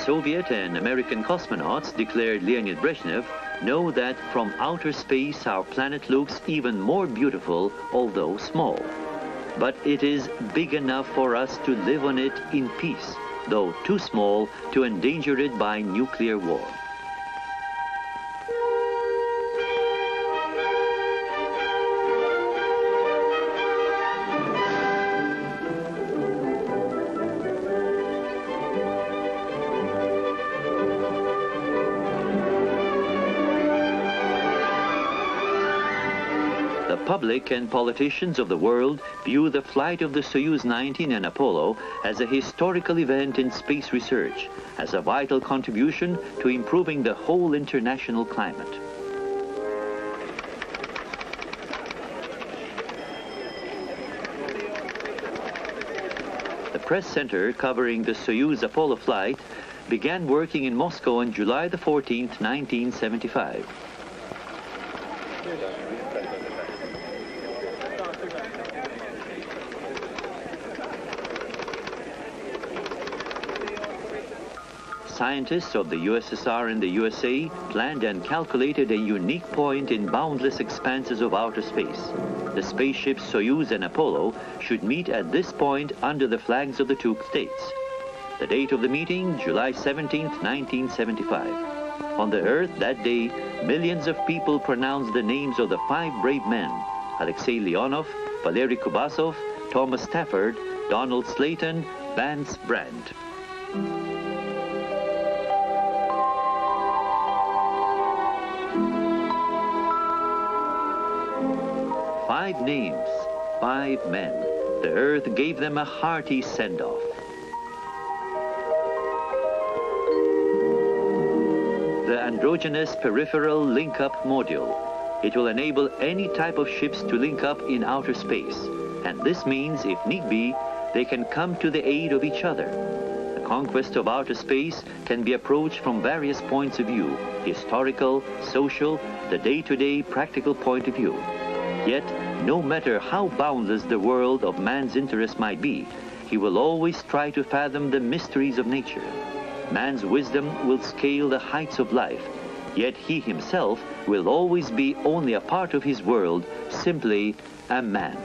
Soviet and American cosmonauts, declared Leonid Brezhnev, know that from outer space our planet looks even more beautiful, although small. But it is big enough for us to live on it in peace, though too small to endanger it by nuclear war. The public and politicians of the world view the flight of the Soyuz 19 and Apollo as a historical event in space research, as a vital contribution to improving the whole international climate. The press center covering the Soyuz Apollo flight began working in Moscow on July the 14th, 1975. Scientists of the USSR and the USA planned and calculated a unique point in boundless expanses of outer space. The spaceships Soyuz and Apollo should meet at this point under the flags of the two states. The date of the meeting, July 17th, 1975. On the Earth that day, millions of people pronounced the names of the 5 brave men: Alexei Leonov, Valery Kubasov, Thomas Stafford, Donald Slayton, Vance Brandt. 5 names, 5 men. The Earth gave them a hearty send-off. The androgynous peripheral link-up module. It will enable any type of ships to link up in outer space. And this means, if need be, they can come to the aid of each other. The conquest of outer space can be approached from various points of view: historical, social, the day-to-day practical point of view. Yet, no matter how boundless the world of man's interest might be, he will always try to fathom the mysteries of nature. Man's wisdom will scale the heights of life, yet he himself will always be only a part of his world, simply a man.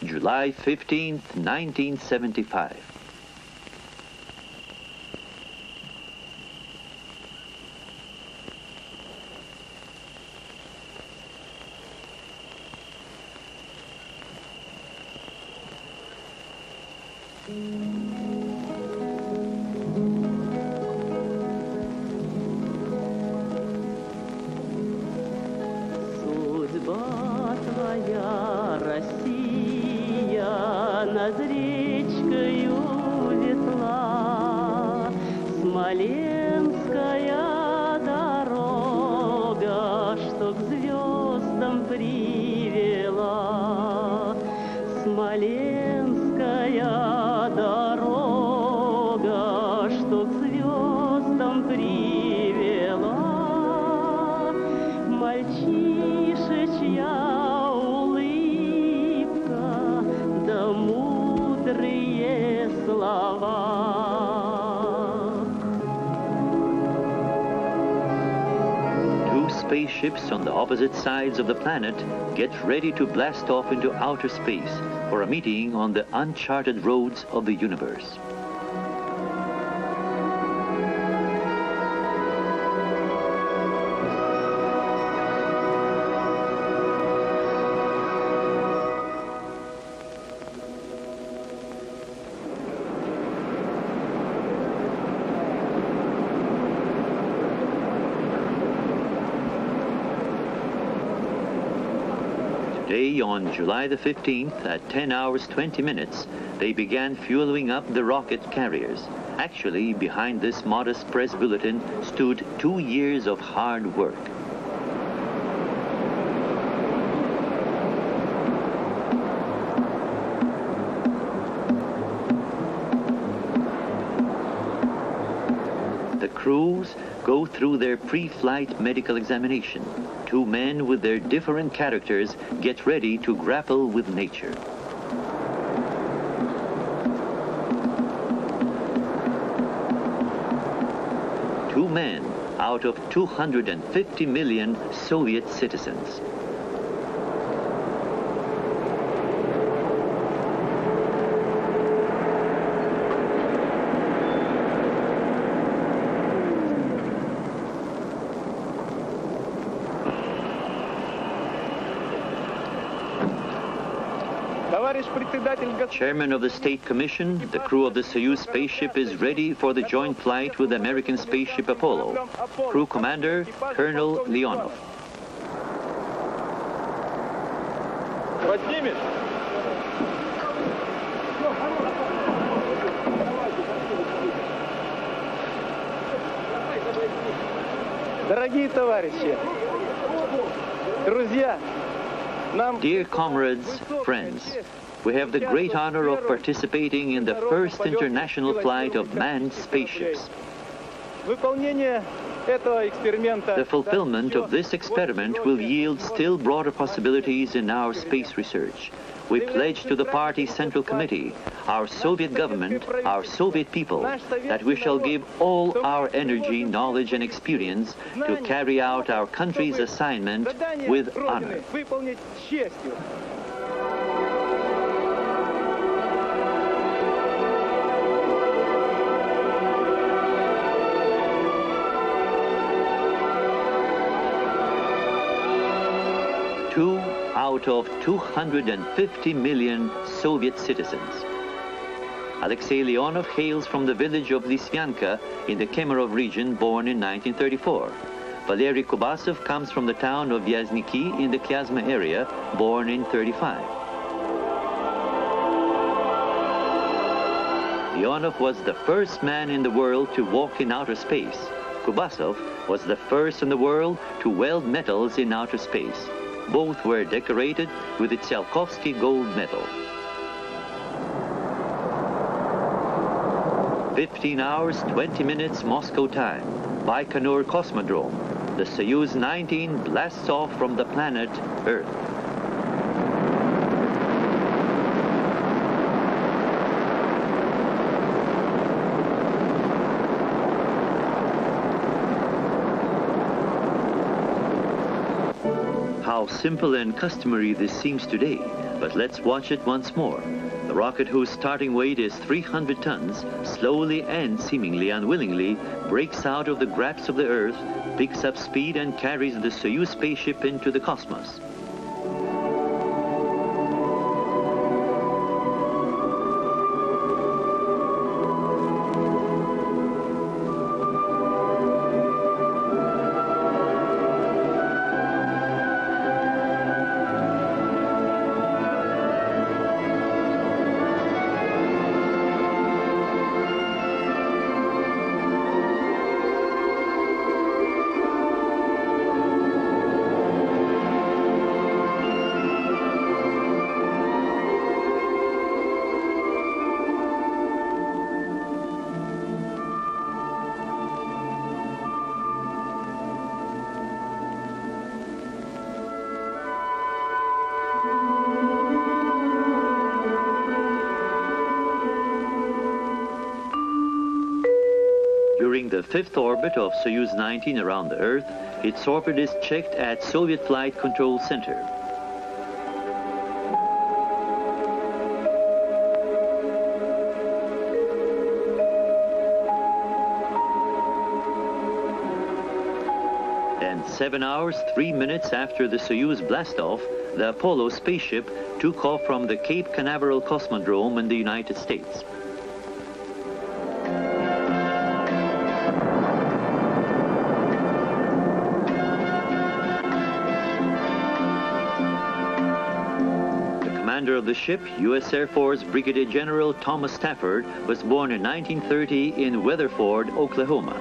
July 15th, 1975. Судьба твоя, Россия, над речкою ветла, Смоленская дорога, что к звездам привела. Смоленская дорога, что к звездам привела. Мальчишечья улыбка, да мудрые слова. Two spaceships on the opposite sides of the planet get ready to blast off into outer space for a meeting on the uncharted roads of the universe. Today, on July the 15th, at 10 hours 20 minutes, they began fueling up the rocket carriers. Actually, behind this modest press bulletin stood 2 years of hard work. The crews go through their pre-flight medical examination. 2 men with their different characters get ready to grapple with nature. Two men out of 250 million Soviet citizens. Chairman of the State Commission, the crew of the Soyuz spaceship is ready for the joint flight with the American spaceship Apollo. Crew Commander, Colonel Leonov. Дорогие товарищи, друзья, Dear comrades, friends, we have the great honor of participating in the first international flight of manned spaceships. The fulfillment of this experiment will yield still broader possibilities in our space research. We pledge to the party's Central Committee, our Soviet government, our Soviet people, that we shall give all our energy, knowledge, and experience to carry out our country's assignment with honor. 2 out of 250 million Soviet citizens. Alexei Leonov hails from the village of Lysvyanka in the Kemerov region, born in 1934. Valery Kubasov comes from the town of Vyazniki in the Kyazma area, born in 35. Leonov was the first man in the world to walk in outer space. Kubasov was the first in the world to weld metals in outer space. Both were decorated with the Tsiolkovsky gold medal. 15 hours, 20 minutes Moscow time, Baikonur Cosmodrome. The Soyuz 19 blasts off from the planet Earth. How simple and customary this seems today, but let's watch it once more. The rocket, whose starting weight is 300 tons, slowly and seemingly unwillingly breaks out of the grasp of the Earth, picks up speed and carries the Soyuz spaceship into the cosmos. During the fifth orbit of Soyuz 19 around the Earth, its orbit is checked at Soviet Flight Control Center. And 7 hours, 3 minutes after the Soyuz blastoff, the Apollo spaceship took off from the Cape Canaveral Cosmodrome in the United States. The commander of the ship, U.S. Air Force Brigadier General Thomas Stafford, was born in 1930 in Weatherford, Oklahoma.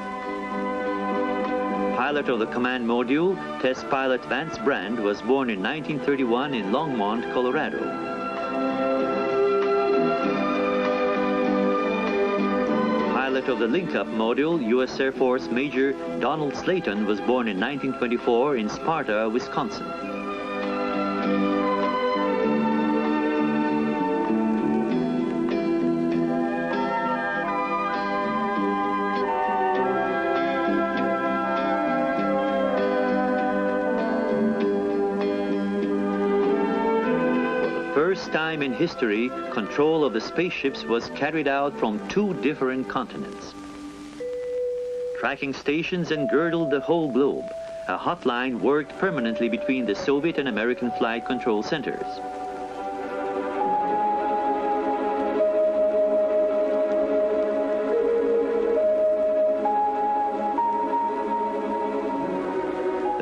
Pilot of the command module, test pilot Vance Brand, was born in 1931 in Longmont, Colorado. Pilot of the link-up module, U.S. Air Force Major Donald Slayton, was born in 1924 in Sparta, Wisconsin. First time in history, control of the spaceships was carried out from 2 different continents. Tracking stations engirdled the whole globe. A hotline worked permanently between the Soviet and American flight control centers.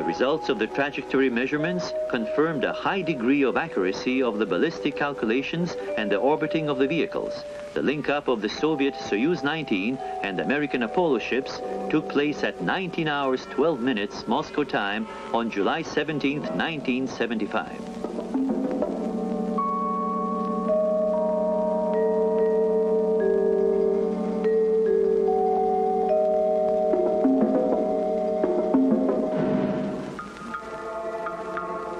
Results of the trajectory measurements confirmed a high degree of accuracy of the ballistic calculations and the orbiting of the vehicles. The link-up of the Soviet Soyuz 19 and the American Apollo ships took place at 19 hours 12 minutes Moscow time on July 17, 1975.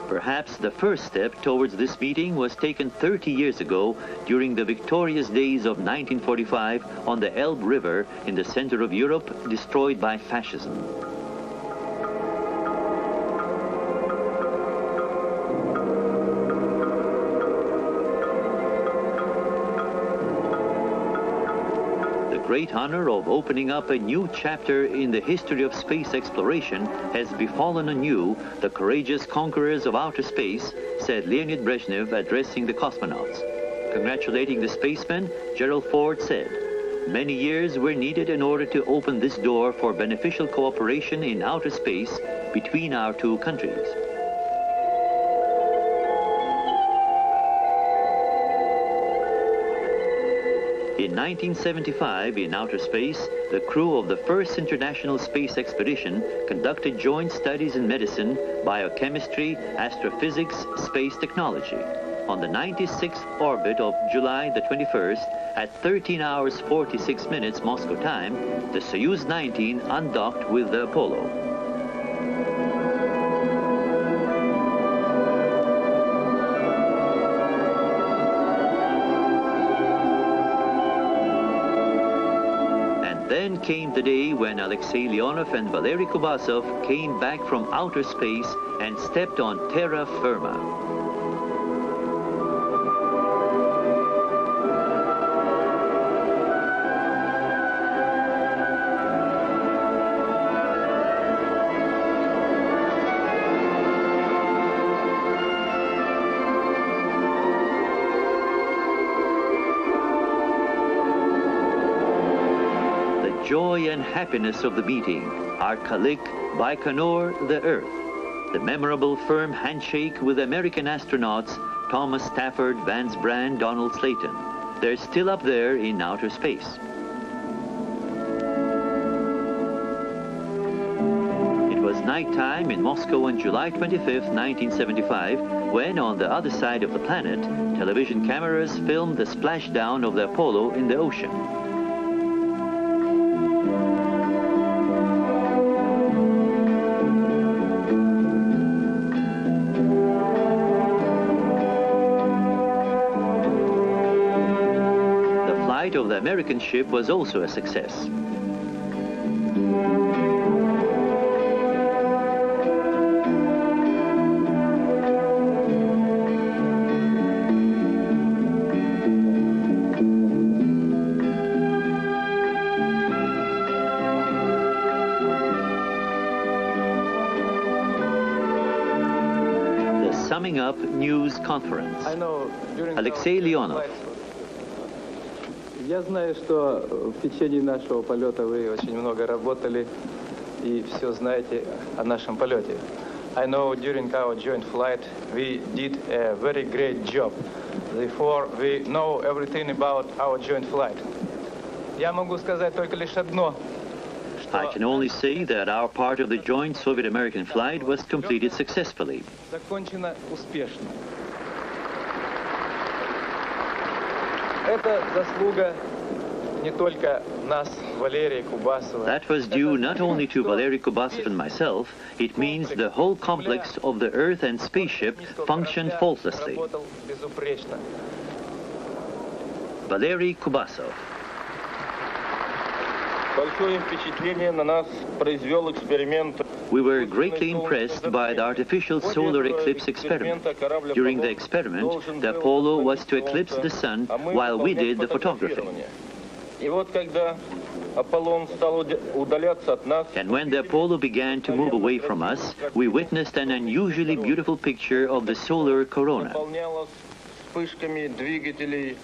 Perhaps the first step towards this meeting was taken 30 years ago during the victorious days of 1945 on the Elbe River in the center of Europe, destroyed by fascism. The great honor of opening up a new chapter in the history of space exploration has befallen anew the courageous conquerors of outer space, said Leonid Brezhnev, addressing the cosmonauts. Congratulating the spacemen, Gerald Ford said, "Many years were needed in order to open this door for beneficial cooperation in outer space between our two countries." In 1975, in outer space, the crew of the first International Space Expedition conducted joint studies in medicine, biochemistry, astrophysics, space technology. On the 96th orbit of July the 21st, at 13 hours 46 minutes Moscow time, the Soyuz 19 undocked with the Apollo. Then came the day when Alexei Leonov and Valery Kubasov came back from outer space and stepped on terra firma. Joy and happiness of the meeting, Arkalik, Baikonur, the Earth. The memorable firm handshake with American astronauts Thomas Stafford, Vance Brand, Donald Slayton. They're still up there in outer space. It was nighttime in Moscow on July 25th, 1975, when on the other side of the planet, television cameras filmed the splashdown of the Apollo in the ocean. Of the American ship was also a success. The Summing Up News Conference. Alexei Leonov. Я знаю, что в течение нашего полета вы очень много работали и все знаете о нашем полете. I know during our joint flight we did a very great job. Therefore, we know everything about our joint flight. Я могу сказать только лишь одно. I can only say that our part of the joint Soviet-American flight was completed successfully. Закончено успешно. Это заслуга не только нас, Валерия Кубасова. That was due not only to Valery Kubasov and myself, it means the whole complex of the Earth and spaceship functioned faultlessly. Valery Kubasov. We were greatly impressed by the artificial solar eclipse experiment. During the experiment, the Apollo was to eclipse the sun while we did the photography. And when the Apollo began to move away from us, we witnessed an unusually beautiful picture of the solar corona.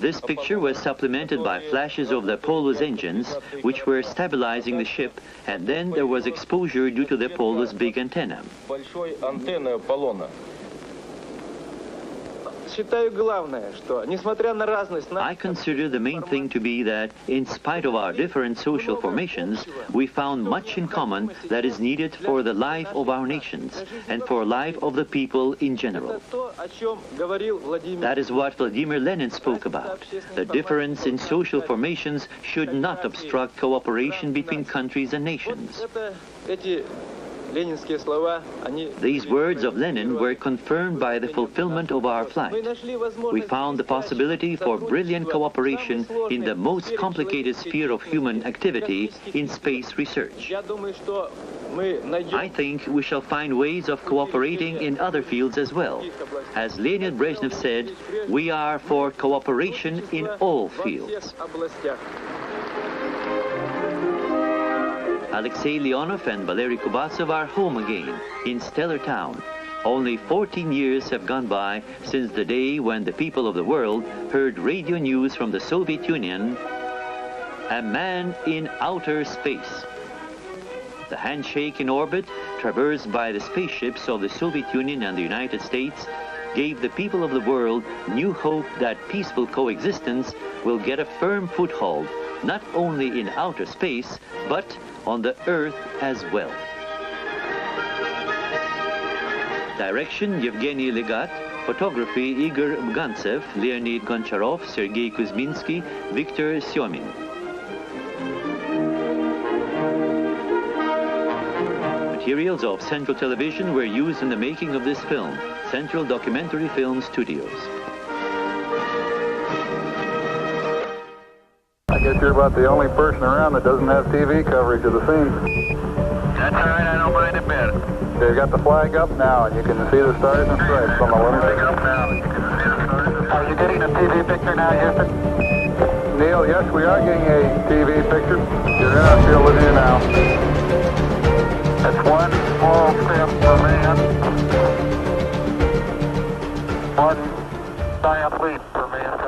This picture was supplemented by flashes of the Apollo's engines, which were stabilizing the ship, and then there was exposure due to the Apollo's big antenna. I consider the main thing to be that, in spite of our different social formations, we found much in common that is needed for the life of our nations and for life of the people in general. That is what Vladimir Lenin spoke about. The difference in social formations should not obstruct cooperation between countries and nations. These words of Lenin were confirmed by the fulfillment of our flight. We found the possibility for brilliant cooperation in the most complicated sphere of human activity, in space research. I think we shall find ways of cooperating in other fields as well. As Leonid Brezhnev said, we are for cooperation in all fields. Alexei Leonov and Valery Kubatsov are home again in Stellar Town. Only 14 years have gone by since the day when the people of the world heard radio news from the Soviet Union, a man in outer space. The handshake in orbit, traversed by the spaceships of the Soviet Union and the United States, gave the people of the world new hope that peaceful coexistence will get a firm foothold, not only in outer space, but on the Earth as well. Direction, Yevgeny Legat. Photography, Igor Bgantsev, Leonid Goncharov, Sergei Kuzminsky, Viktor Syomin. Materials of Central Television were used in the making of this film. Central Documentary Film Studios. I guess you're about the only person around that doesn't have TV coverage of the scene. That's all right, I don't mind a bit. They've got the flag up now, and you can see the stars and stripes on the lunar. Are you getting a TV picture now, Houston? Neil, yes, we are getting a TV picture. You're in our field of view now. That's one small step for man, one giant leap for man.